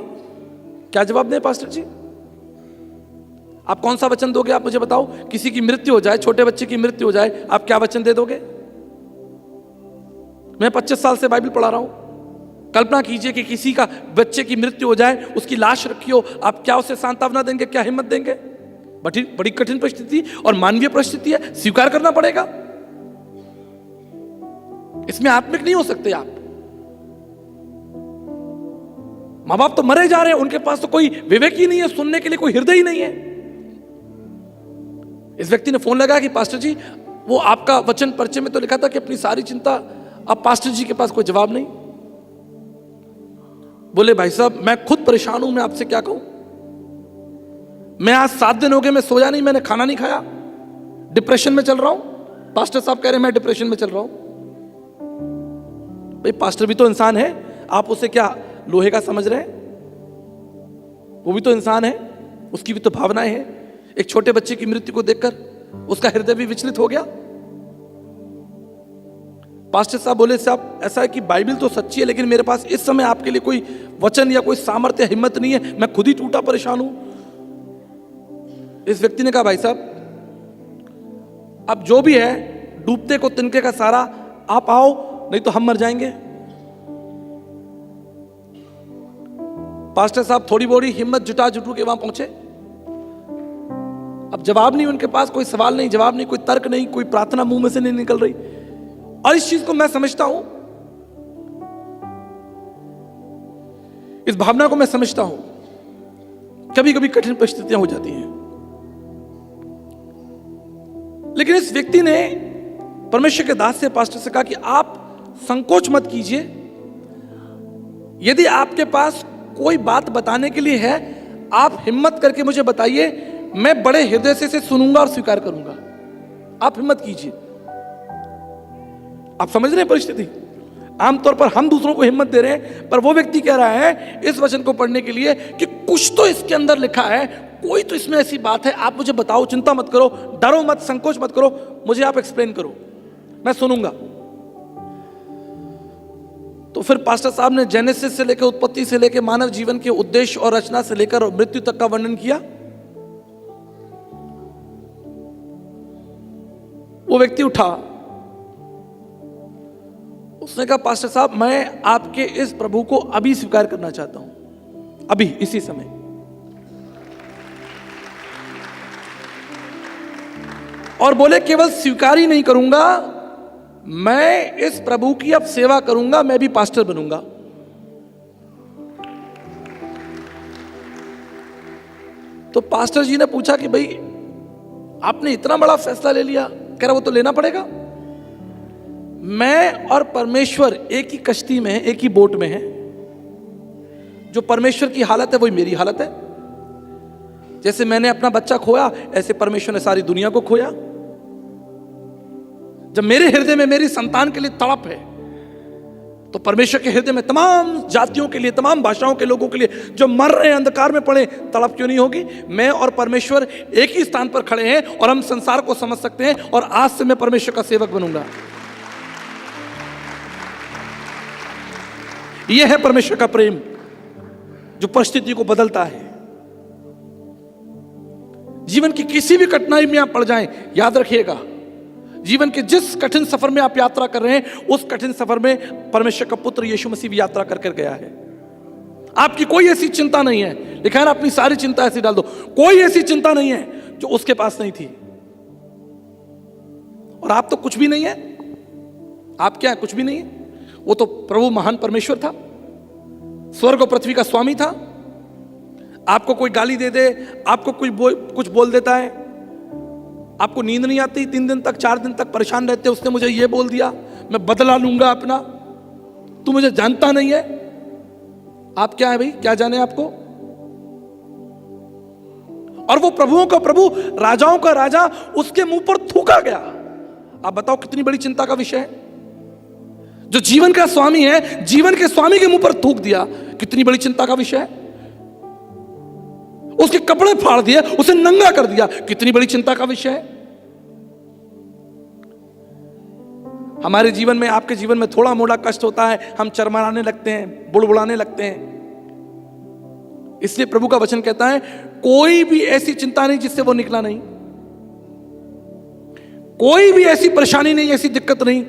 क्या जवाब दें पास्टर जी? आप कौन सा वचन दोगे? आप मुझे बताओ। किसी की मृत्यु हो जाए, छोटे बच्चे की मृत्यु हो जाए, आप क्या वचन दे दोगे? मैं 25 साल से बाइबल पढ़ा रहा हूं। कल्पना कीजिए कि किसी का बच्चे की मृत्यु हो जाए, उसकी लाश रखी हो, आप क्या उसे सांत्वना देंगे, क्या हिम्मत देंगे? बड़ी कठिन परिस्थिति और मानवीय परिस्थिति है, स्वीकार करना पड़ेगा। इसमें आत्मिक नहीं हो सकते आप। मां बाप तो मरे जा रहे हैं, उनके पास तो कोई विवेक ही नहीं है, सुनने के लिए कोई हृदय ही नहीं है। इस व्यक्ति ने फोन लगाया कि पास्टर जी, वो आपका वचन पर्चे में तो लिखा था कि अपनी सारी चिंता, अब पास्टर जी के पास कोई जवाब नहीं। बोले भाई साहब, मैं खुद परेशान हूं, मैं आपसे क्या कहूं। मैं आज 7 दिन हो गए, मैं सोया नहीं, मैंने खाना नहीं खाया, डिप्रेशन में चल रहा हूं। पास्टर साहब कह रहे हैं मैं डिप्रेशन में चल रहा हूं। भाई पास्टर भी तो इंसान है, आप उसे क्या लोहे का समझ रहे हैं? वो भी तो इंसान है, उसकी भी तो भावनाएं हैं। एक छोटे बच्चे की मृत्यु को देखकर उसका हृदय भी विचलित हो गया। पास्टर साहब बोले, साहब ऐसा है कि बाइबल तो सच्ची है, लेकिन मेरे पास इस समय आपके लिए कोई वचन या कोई सामर्थ्य हिम्मत नहीं है, मैं खुद ही टूटा परेशान हूं। इस व्यक्ति ने कहा, भाई साहब अब जो भी है डूबते को तिनके का सारा, आप आओ नहीं तो हम मर जाएंगे। पास्टर साहब थोड़ी बोरी हिम्मत जुटू के वहां पहुंचे। अब जवाब नहीं उनके पास, कोई सवाल नहीं, जवाब नहीं, कोई तर्क नहीं, कोई प्रार्थना मुंह में से नहीं निकल रही। और इस चीज को मैं समझता हूं, इस भावना को मैं समझता हूं, कभी कभी कठिन परिस्थितियां हो जाती हैं, लेकिन इस व्यक्ति ने परमेश्वर के दास से, पास्टर से कहा कि आप संकोच मत कीजिए, यदि आपके पास कोई बात बताने के लिए है आप हिम्मत करके मुझे बताइए, मैं बड़े हृदय से इसे सुनूंगा और स्वीकार करूंगा। आप हिम्मत कीजिए। आप समझ रहे हैं परिस्थिति? आमतौर पर हम दूसरों को हिम्मत दे रहे हैं, पर वो व्यक्ति कह रहा है इस वचन को पढ़ने के लिए कि कुछ तो इसके अंदर लिखा है, कोई तो इसमें ऐसी बात है, आप मुझे बताओ, चिंता मत करो, डरो मत, संकोच मत करो, मुझे आप एक्सप्लेन करो, मैं सुनूंगा। तो फिर पास्टर साहब ने जेनेसिस से लेकर, उत्पत्ति से लेकर, मानव जीवन के उद्देश्य और रचना से लेकर मृत्यु तक का वर्णन किया। वो व्यक्ति उठा, उसने कहा, पास्टर साहब मैं आपके इस प्रभु को अभी स्वीकार करना चाहता हूं, अभी इसी समय। और बोले केवल स्वीकार ही नहीं करूंगा, मैं इस प्रभु की अब सेवा करूंगा, मैं भी पास्टर बनूंगा। तो पास्टर जी ने पूछा कि भाई आपने इतना बड़ा फैसला ले लिया? कह रहा वो तो लेना पड़ेगा। मैं और परमेश्वर एक ही कश्ती में है, एक ही बोट में है। जो परमेश्वर की हालत है वही मेरी हालत है। जैसे मैंने अपना बच्चा खोया, ऐसे परमेश्वर ने सारी दुनिया को खोया। जब मेरे हृदय में मेरी संतान के लिए तड़प है, तो परमेश्वर के हृदय में तमाम जातियों के लिए, तमाम भाषाओं के लोगों के लिए जो मर रहे हैं, अंधकार में पड़े, तड़प क्यों नहीं होगी? मैं और परमेश्वर एक ही स्थान पर खड़े हैं और हम संसार को समझ सकते हैं। और आज से मैं परमेश्वर का सेवक बनूंगा। यह है परमेश्वर का प्रेम जो परिस्थिति को बदलता है। जीवन की किसी भी कठिनाई में आप पड़ जाएं, याद रखिएगा, जीवन के जिस कठिन सफर में आप यात्रा कर रहे हैं, उस कठिन सफर में परमेश्वर का पुत्र यीशु मसीह भी यात्रा कर गया है। आपकी कोई ऐसी चिंता नहीं है, लिखा है ना, अपनी सारी चिंता ऐसी डाल दो। कोई ऐसी चिंता नहीं है जो उसके पास नहीं थी। और आप तो कुछ भी नहीं है। आप क्या है? कुछ भी नहीं है। वो तो प्रभु महान परमेश्वर था, स्वर्ग और पृथ्वी का स्वामी था। आपको कोई गाली दे दे, आपको कुछ बोल देता है, आपको नींद नहीं आती, 3 दिन तक 4 दिन तक परेशान रहते, उसने मुझे ये बोल दिया, मैं बदला लूंगा अपना, तू मुझे जानता नहीं है। आप क्या है भाई? क्या जाने आपको? और वो प्रभुओं का प्रभु, राजाओं का राजा उसके मुंह पर थूका गया। आप बताओ कितनी बड़ी चिंता का विषय है। जो जीवन का स्वामी है, जीवन के स्वामी के मुंह पर थूक दिया, कितनी बड़ी चिंता का विषय है। उसके कपड़े फाड़ दिए, उसे नंगा कर दिया, कितनी बड़ी चिंता का विषय है। हमारे जीवन में, आपके जीवन में थोड़ा मोड़ा कष्ट होता है, हम चरमराने लगते हैं, बुड़बुड़ाने लगते हैं। इसलिए प्रभु का वचन कहता है, कोई भी ऐसी चिंता नहीं जिससे वो निकला नहीं, कोई भी ऐसी परेशानी नहीं, ऐसी दिक्कत नहीं,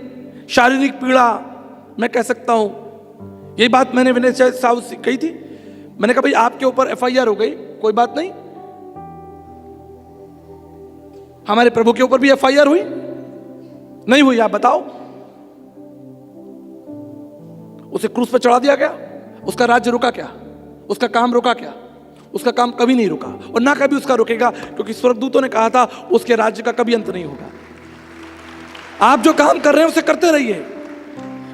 शारीरिक पीड़ा मैं कह सकता हूं। यही बात मैंने विनय साहब से कही थी। मैंने कहा भाई आपके ऊपर एफआईआर हो गई, कोई बात नहीं, हमारे प्रभु के ऊपर भी एफआईआर हुई नहीं हुई? आप बताओ। उसे क्रूस पर चढ़ा दिया गया, उसका राज्य रुका क्या? उसका काम रुका क्या? उसका काम कभी नहीं रुका और ना कभी उसका रुकेगा, क्योंकि स्वर्गदूतों ने कहा था उसके राज्य का कभी अंत नहीं होगा। आप जो काम कर रहे हैं उसे करते रहिए।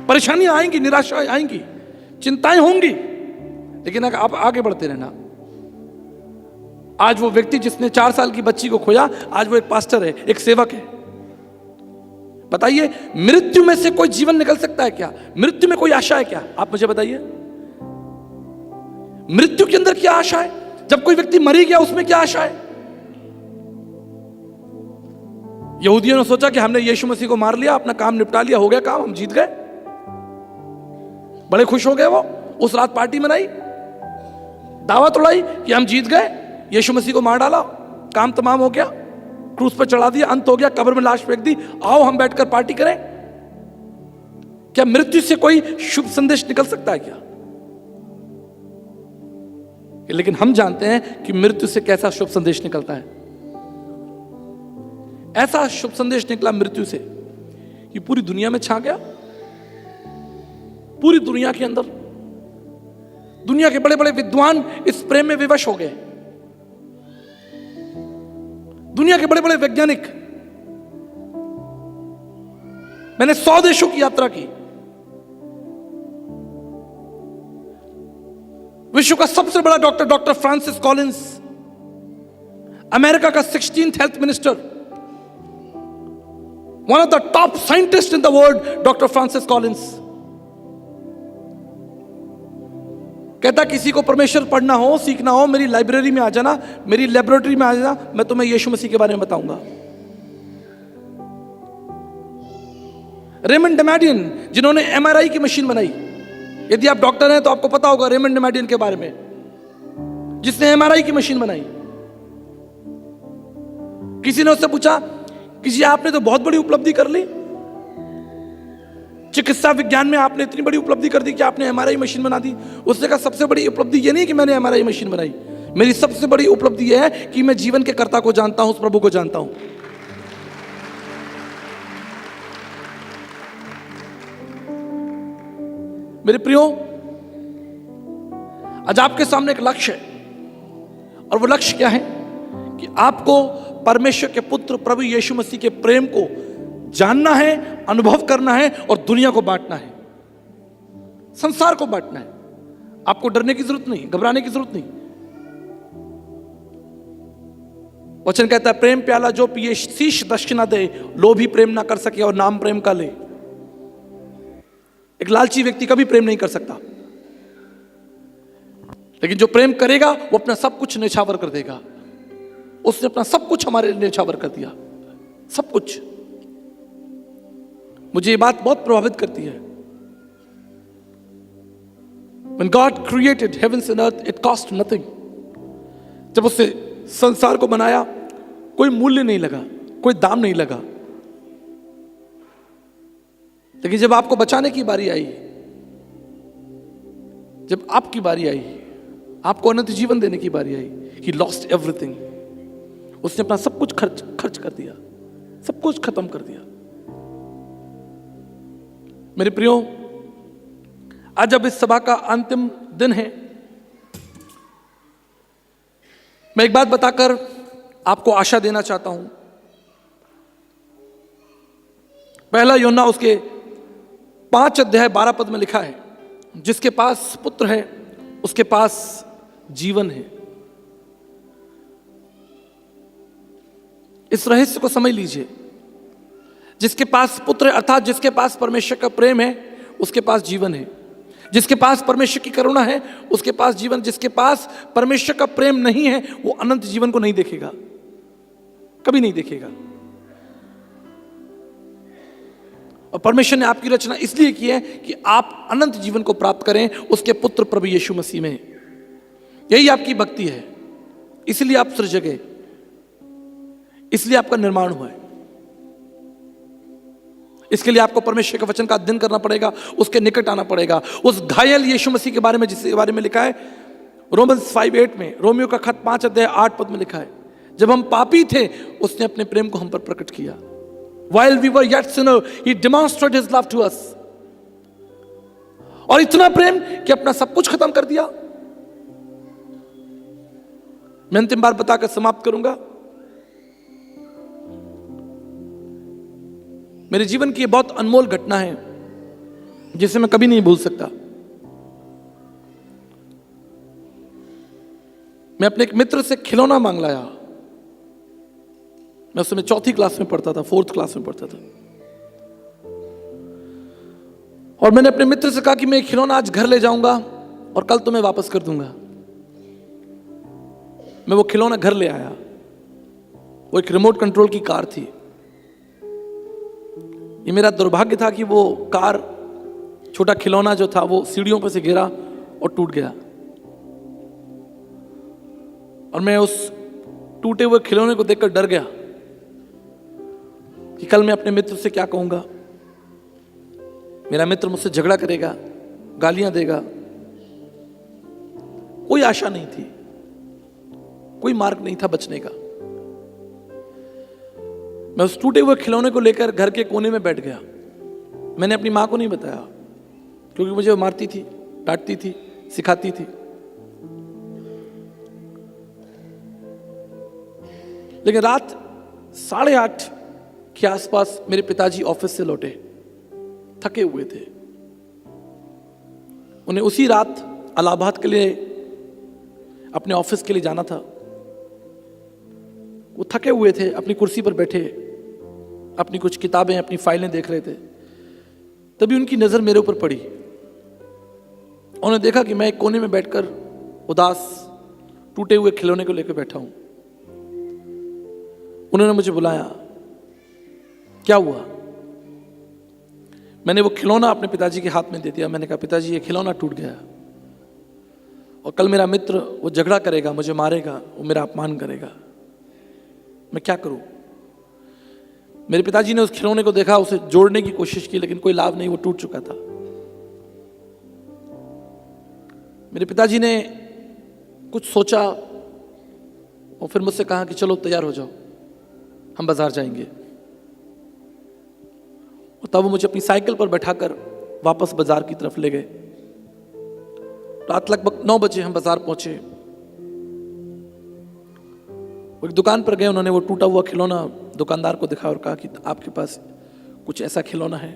परेशानियां आएंगी, निराशा आएंगी, चिंताएं होंगी, लेकिन आप आगे बढ़ते रहना। आज वो व्यक्ति जिसने 4 साल की बच्ची को खोया, आज वो एक पास्टर है, एक सेवक है। बताइए, मृत्यु में से कोई जीवन निकल सकता है क्या? मृत्यु में कोई आशा है क्या? आप मुझे बताइए, मृत्यु के अंदर क्या आशा है? जब कोई व्यक्ति मरी गया, उसमें क्या आशा है? यहूदियों ने सोचा कि हमने यीशु मसीह को मार लिया, अपना काम निपटा लिया, हो गया काम, हम जीत गए। बड़े खुश हो गए वो, उस रात पार्टी मनाई, दावत उड़ाई कि हम जीत गए, यीशु मसीह को मार डाला, काम तमाम हो गया, क्रूस पर चढ़ा दिया, अंत हो गया, कब्र में लाश फेंक दी, आओ हम बैठकर पार्टी करें। क्या मृत्यु से कोई शुभ संदेश निकल सकता है क्या? लेकिन हम जानते हैं कि मृत्यु से कैसा शुभ संदेश निकलता है। ऐसा शुभ संदेश निकला मृत्यु से कि पूरी दुनिया में छा गया। पूरी दुनिया के अंदर दुनिया के बड़े बड़े विद्वान इस प्रेम में विवश हो गए। दुनिया के बड़े बड़े वैज्ञानिक, मैंने 100 देशों की यात्रा की। विश्व का सबसे बड़ा डॉक्टर फ्रांसिस कॉलिंस, अमेरिका का 16th health minister, one of the top scientist in the world, doctor Francis Collins कहता किसी को परमेश्वर पढ़ना हो, सीखना हो, मेरी लाइब्रेरी में आ जाना, मेरी लेबोरेटरी में आ जाना, मैं तुम्हें यीशु मसीह के बारे में बताऊंगा। रेमंड डैमेडियन, जिन्होंने एमआरआई की मशीन बनाई, यदि आप डॉक्टर हैं तो आपको पता होगा रेमंड डैमेडियन के बारे में, जिसने एमआरआई की मशीन बनाई। किसी ने उससे पूछा कि जी आपने तो बहुत बड़ी उपलब्धि कर ली, चिकित्सा विज्ञान में आपने इतनी बड़ी उपलब्धि कर दी कि आपने एमआरआई मशीन बना दी। उसने कहा सबसे बड़ी उपलब्धि ये नहीं कि मैंने एमआरआई मशीन बनाई, मेरी सबसे बड़ी उपलब्धि यह है कि मैं जीवन के कर्ता को जानता हूं, उस प्रभु को जानता हूं। मेरे प्रियो, आज आपके सामने एक लक्ष्य है, और वो लक्ष्य क्या है कि आपको परमेश्वर के पुत्र प्रभु यीशु मसीह के प्रेम को जानना है, अनुभव करना है और दुनिया को बांटना है, संसार को बांटना है। आपको डरने की जरूरत नहीं, घबराने की जरूरत नहीं। वचन कहता है प्रेम प्याला जो पिए शीश दक्षिणा दे, लोभी प्रेम ना कर सके और नाम प्रेम का ले। एक लालची व्यक्ति कभी प्रेम नहीं कर सकता, लेकिन जो प्रेम करेगा वो अपना सब कुछ न्यौछावर कर देगा। उसने अपना सब कुछ हमारे लिए न्यौछावर कर दिया, सब कुछ। मुझे ये बात बहुत प्रभावित करती है। When God created heavens and earth, it cost nothing. जब उसने संसार को बनाया कोई मूल्य नहीं लगा, कोई दाम नहीं लगा। लेकिन जब आपको बचाने की बारी आई, जब आपकी बारी आई, आपको अनंत जीवन देने की बारी आई, He lost everything. उसने अपना सब कुछ खर्च कर दिया, सब कुछ खत्म कर दिया। मेरे प्रियो, आज जब इस सभा का अंतिम दिन है, मैं एक बात बताकर आपको आशा देना चाहता हूं। पहला यूहन्ना उसके 5 अध्याय 12 पद में लिखा है, जिसके पास पुत्र है उसके पास जीवन है। इस रहस्य को समझ लीजिए। जिसके पास पुत्र है, अर्थात जिसके पास परमेश्वर का प्रेम है, उसके पास जीवन है। जिसके पास परमेश्वर की करुणा है, उसके पास जीवन। जिसके पास परमेश्वर का प्रेम नहीं है, वो अनंत जीवन को नहीं देखेगा, कभी नहीं देखेगा। और परमेश्वर ने आपकी रचना इसलिए की है कि आप अनंत जीवन को प्राप्त करें उसके पुत्र प्रभु यीशु मसीह में। यही आपकी भक्ति है, इसलिए आप सृजे गए, इसलिए आपका निर्माण हुआ है। इसके लिए आपको परमेश्वर के वचन का अध्ययन करना पड़ेगा, उसके निकट आना पड़ेगा। उस घायल यीशु मसीह के बारे में, जिसके बारे में लिखा है रोमन्स 5:8 में, रोमियो का खत 5 अध्याय 8 पद में लिखा है, जब हम पापी थे उसने अपने प्रेम को हम पर प्रकट किया। While we were yet sinner, he demonstrated his love to us. और इतना प्रेम कि अपना सब कुछ खत्म कर दिया। मैं अंतिम बार बताकर समाप्त करूंगा। मेरे जीवन की यह बहुत अनमोल घटना है जिसे मैं कभी नहीं भूल सकता। मैं अपने एक मित्र से खिलौना मांग लाया। मैं उस समय 4th क्लास में पढ़ता था, 4th क्लास में पढ़ता था। और मैंने अपने मित्र से कहा कि मैं खिलौना आज घर ले जाऊंगा और कल तुम्हें वापस कर दूंगा। मैं वो खिलौना घर ले आया। वो एक रिमोट कंट्रोल की कार थी। ये मेरा दुर्भाग्य था कि वो कार, छोटा खिलौना जो था, वो सीढ़ियों पर से गिरा और टूट गया। और मैं उस टूटे हुए खिलौने को देखकर डर गया कि कल मैं अपने मित्र से क्या कहूंगा। मेरा मित्र मुझसे झगड़ा करेगा, गालियां देगा। कोई आशा नहीं थी, कोई मार्ग नहीं था बचने का। मैं उस टूटे हुए खिलौने को लेकर घर के कोने में बैठ गया। मैंने अपनी मां को नहीं बताया, क्योंकि मुझे वो मारती थी, डांटती थी, सिखाती थी। लेकिन रात 8:30 के आसपास मेरे पिताजी ऑफिस से लौटे, थके हुए थे। उन्हें उसी रात इलाहाबाद के लिए, अपने ऑफिस के लिए जाना था। वो थके हुए थे, अपनी कुर्सी पर बैठे, अपनी कुछ किताबें, अपनी फाइलें देख रहे थे। तभी उनकी नजर मेरे ऊपर पड़ी। उन्होंने देखा कि मैं एक कोने में बैठकर उदास टूटे हुए खिलौने को लेकर बैठा हूं। उन्होंने मुझे बुलाया, क्या हुआ? मैंने वो खिलौना अपने पिताजी के हाथ में दे दिया। मैंने कहा, पिताजी ये खिलौना टूट गया और कल मेरा मित्र वो झगड़ा करेगा, मुझे मारेगा, वो मेरा अपमान करेगा, मैं क्या करूं? मेरे पिताजी ने उस खिलौने को देखा, उसे जोड़ने की कोशिश की, लेकिन कोई लाभ नहीं, वो टूट चुका था। मेरे पिताजी ने कुछ सोचा और फिर मुझसे कहा कि चलो तैयार हो जाओ, हम बाजार जाएंगे। और तब वो मुझे अपनी साइकिल पर बैठाकर वापस बाजार की तरफ ले गए। रात लगभग 9 बजे हम बाजार पहुंचे। वो एक दुकान पर गए, उन्होंने वो टूटा हुआ खिलौना दुकानदार को दिखाया और कहा कि आपके पास कुछ ऐसा खिलौना है?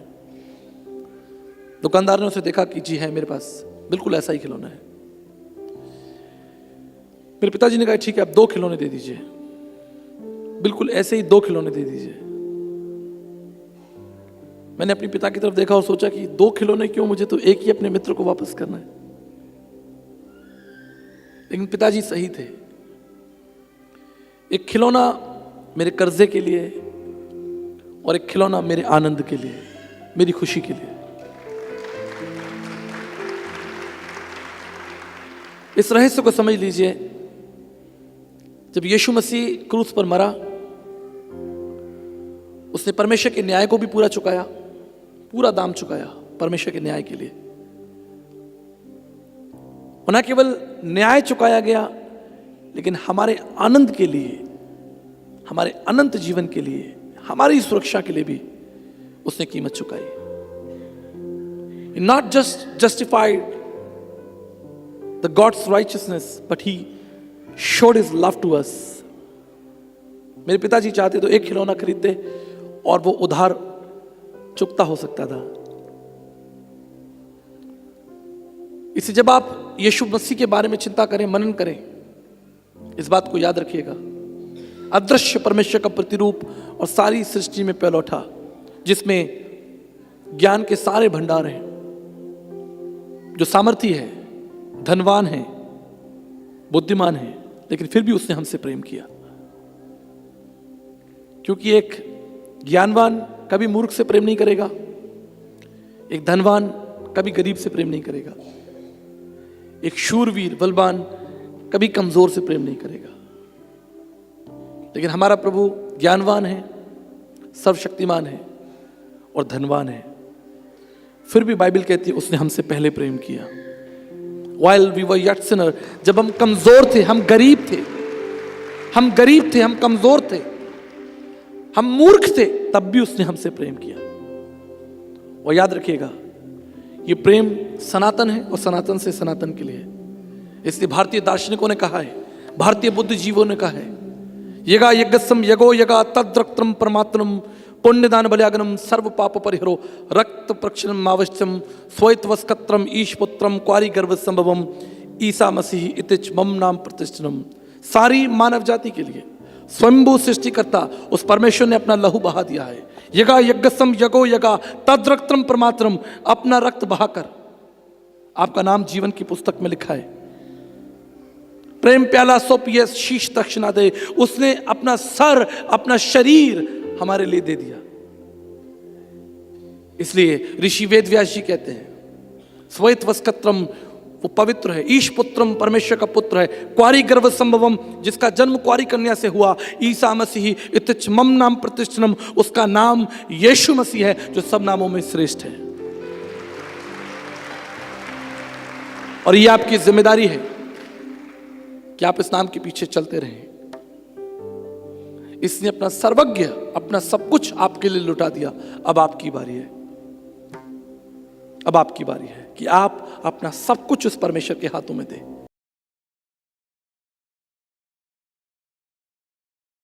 दुकानदार ने उसे देखा कि जी है, मेरे पास बिल्कुल ऐसा ही खिलौना है। मेरे पिताजी ने कहा ठीक है, आप 2 खिलौने दे दीजिए, बिल्कुल ऐसे ही 2 खिलौने दे दीजिए। मैंने अपने पिता की तरफ देखा और सोचा कि 2 खिलौने क्यों, मुझे तो एक ही अपने मित्र को वापस करना है। लेकिन पिताजी सही थे। एक खिलौना मेरे कर्जे के लिए और एक खिलौना मेरे आनंद के लिए, मेरी खुशी के लिए। इस रहस्य को समझ लीजिए। जब यीशु मसीह क्रूस पर मरा, उसने परमेश्वर के न्याय को भी पूरा चुकाया, पूरा दाम चुकाया परमेश्वर के न्याय के लिए। और न केवल न्याय चुकाया गया, लेकिन हमारे आनंद के लिए, हमारे अनंत जीवन के लिए, हमारी सुरक्षा के लिए भी उसने कीमत चुकाई। Not just justified the God's righteousness, but he showed his love to us. मेरे पिताजी चाहते तो एक खिलौना खरीदते और वो उधार चुकता हो सकता था। इसे जब आप यीशु मसीह के बारे में चिंता करें, मनन करें, इस बात को याद रखिएगा, अदृश्य परमेश्वर का प्रतिरूप और सारी सृष्टि में पैलौठा, जिसमें ज्ञान के सारे भंडार हैं, जो सामर्थी है, धनवान है, बुद्धिमान है, लेकिन फिर भी उसने हमसे प्रेम किया। क्योंकि एक ज्ञानवान कभी मूर्ख से प्रेम नहीं करेगा, एक धनवान कभी गरीब से प्रेम नहीं करेगा, एक शूरवीर बलवान कभी कमजोर से प्रेम नहीं करेगा। लेकिन हमारा प्रभु ज्ञानवान है, सर्वशक्तिमान है और धनवान है, फिर भी बाइबल कहती है उसने हमसे पहले प्रेम किया। While we were yet sinners, जब हम कमजोर थे, हम गरीब थे, हम कमजोर थे, हम मूर्ख थे, तब भी उसने हमसे प्रेम किया। और याद रखिएगा, ये प्रेम सनातन है और सनातन से सनातन के लिए। इसलिए भारतीय दार्शनिकों ने कहा है, भारतीय बुद्धिजीवियों ने कहा है, यगा यज्ञसम यगो यगा तद्रक्तम परमात्मम पुण्यदान बल्यागनम सर्व पाप परिहरो रक्त प्रक्षणम आवश्यम स्वयत्वस्कत्रम ईशपुत्रम क्वारी गर्भ संभवम ईसा मसीह इतिच मम नाम प्रतिष्ठनम। सारी मानव जाति के लिए स्वयंभू सृष्टिकर्ता उस परमेश्वर ने अपना लहू बहा दिया है। यगा यज्ञसम यगो यगा तद्रक्तम परमात्मम, अपना रक्त बहाकर आपका नाम जीवन की पुस्तक में लिखा है। प्रेम प्याला सो पिए शीश दक्षिणा दे, उसने अपना सर, अपना शरीर हमारे लिए दे दिया। इसलिए ऋषि वेदव्यास जी कहते हैं श्वेत वस्कत्रम, वो पवित्र है, ईश पुत्रम परमेश्वर का पुत्र है, क्वारी गर्भ संभवम, जिसका जन्म क्वारी कन्या से हुआ, ईसा मसीह इतिच मम नाम प्रतिष्ठनम, उसका नाम यीशु मसीह है जो सब नामों में श्रेष्ठ है। और ये आपकी जिम्मेदारी है कि आप इस नाम के पीछे चलते रहें। इसने अपना सर्वज्ञ, अपना सब कुछ आपके लिए लुटा दिया। अब आपकी बारी है, अब आपकी बारी है कि आप अपना सब कुछ उस परमेश्वर के हाथों में दें।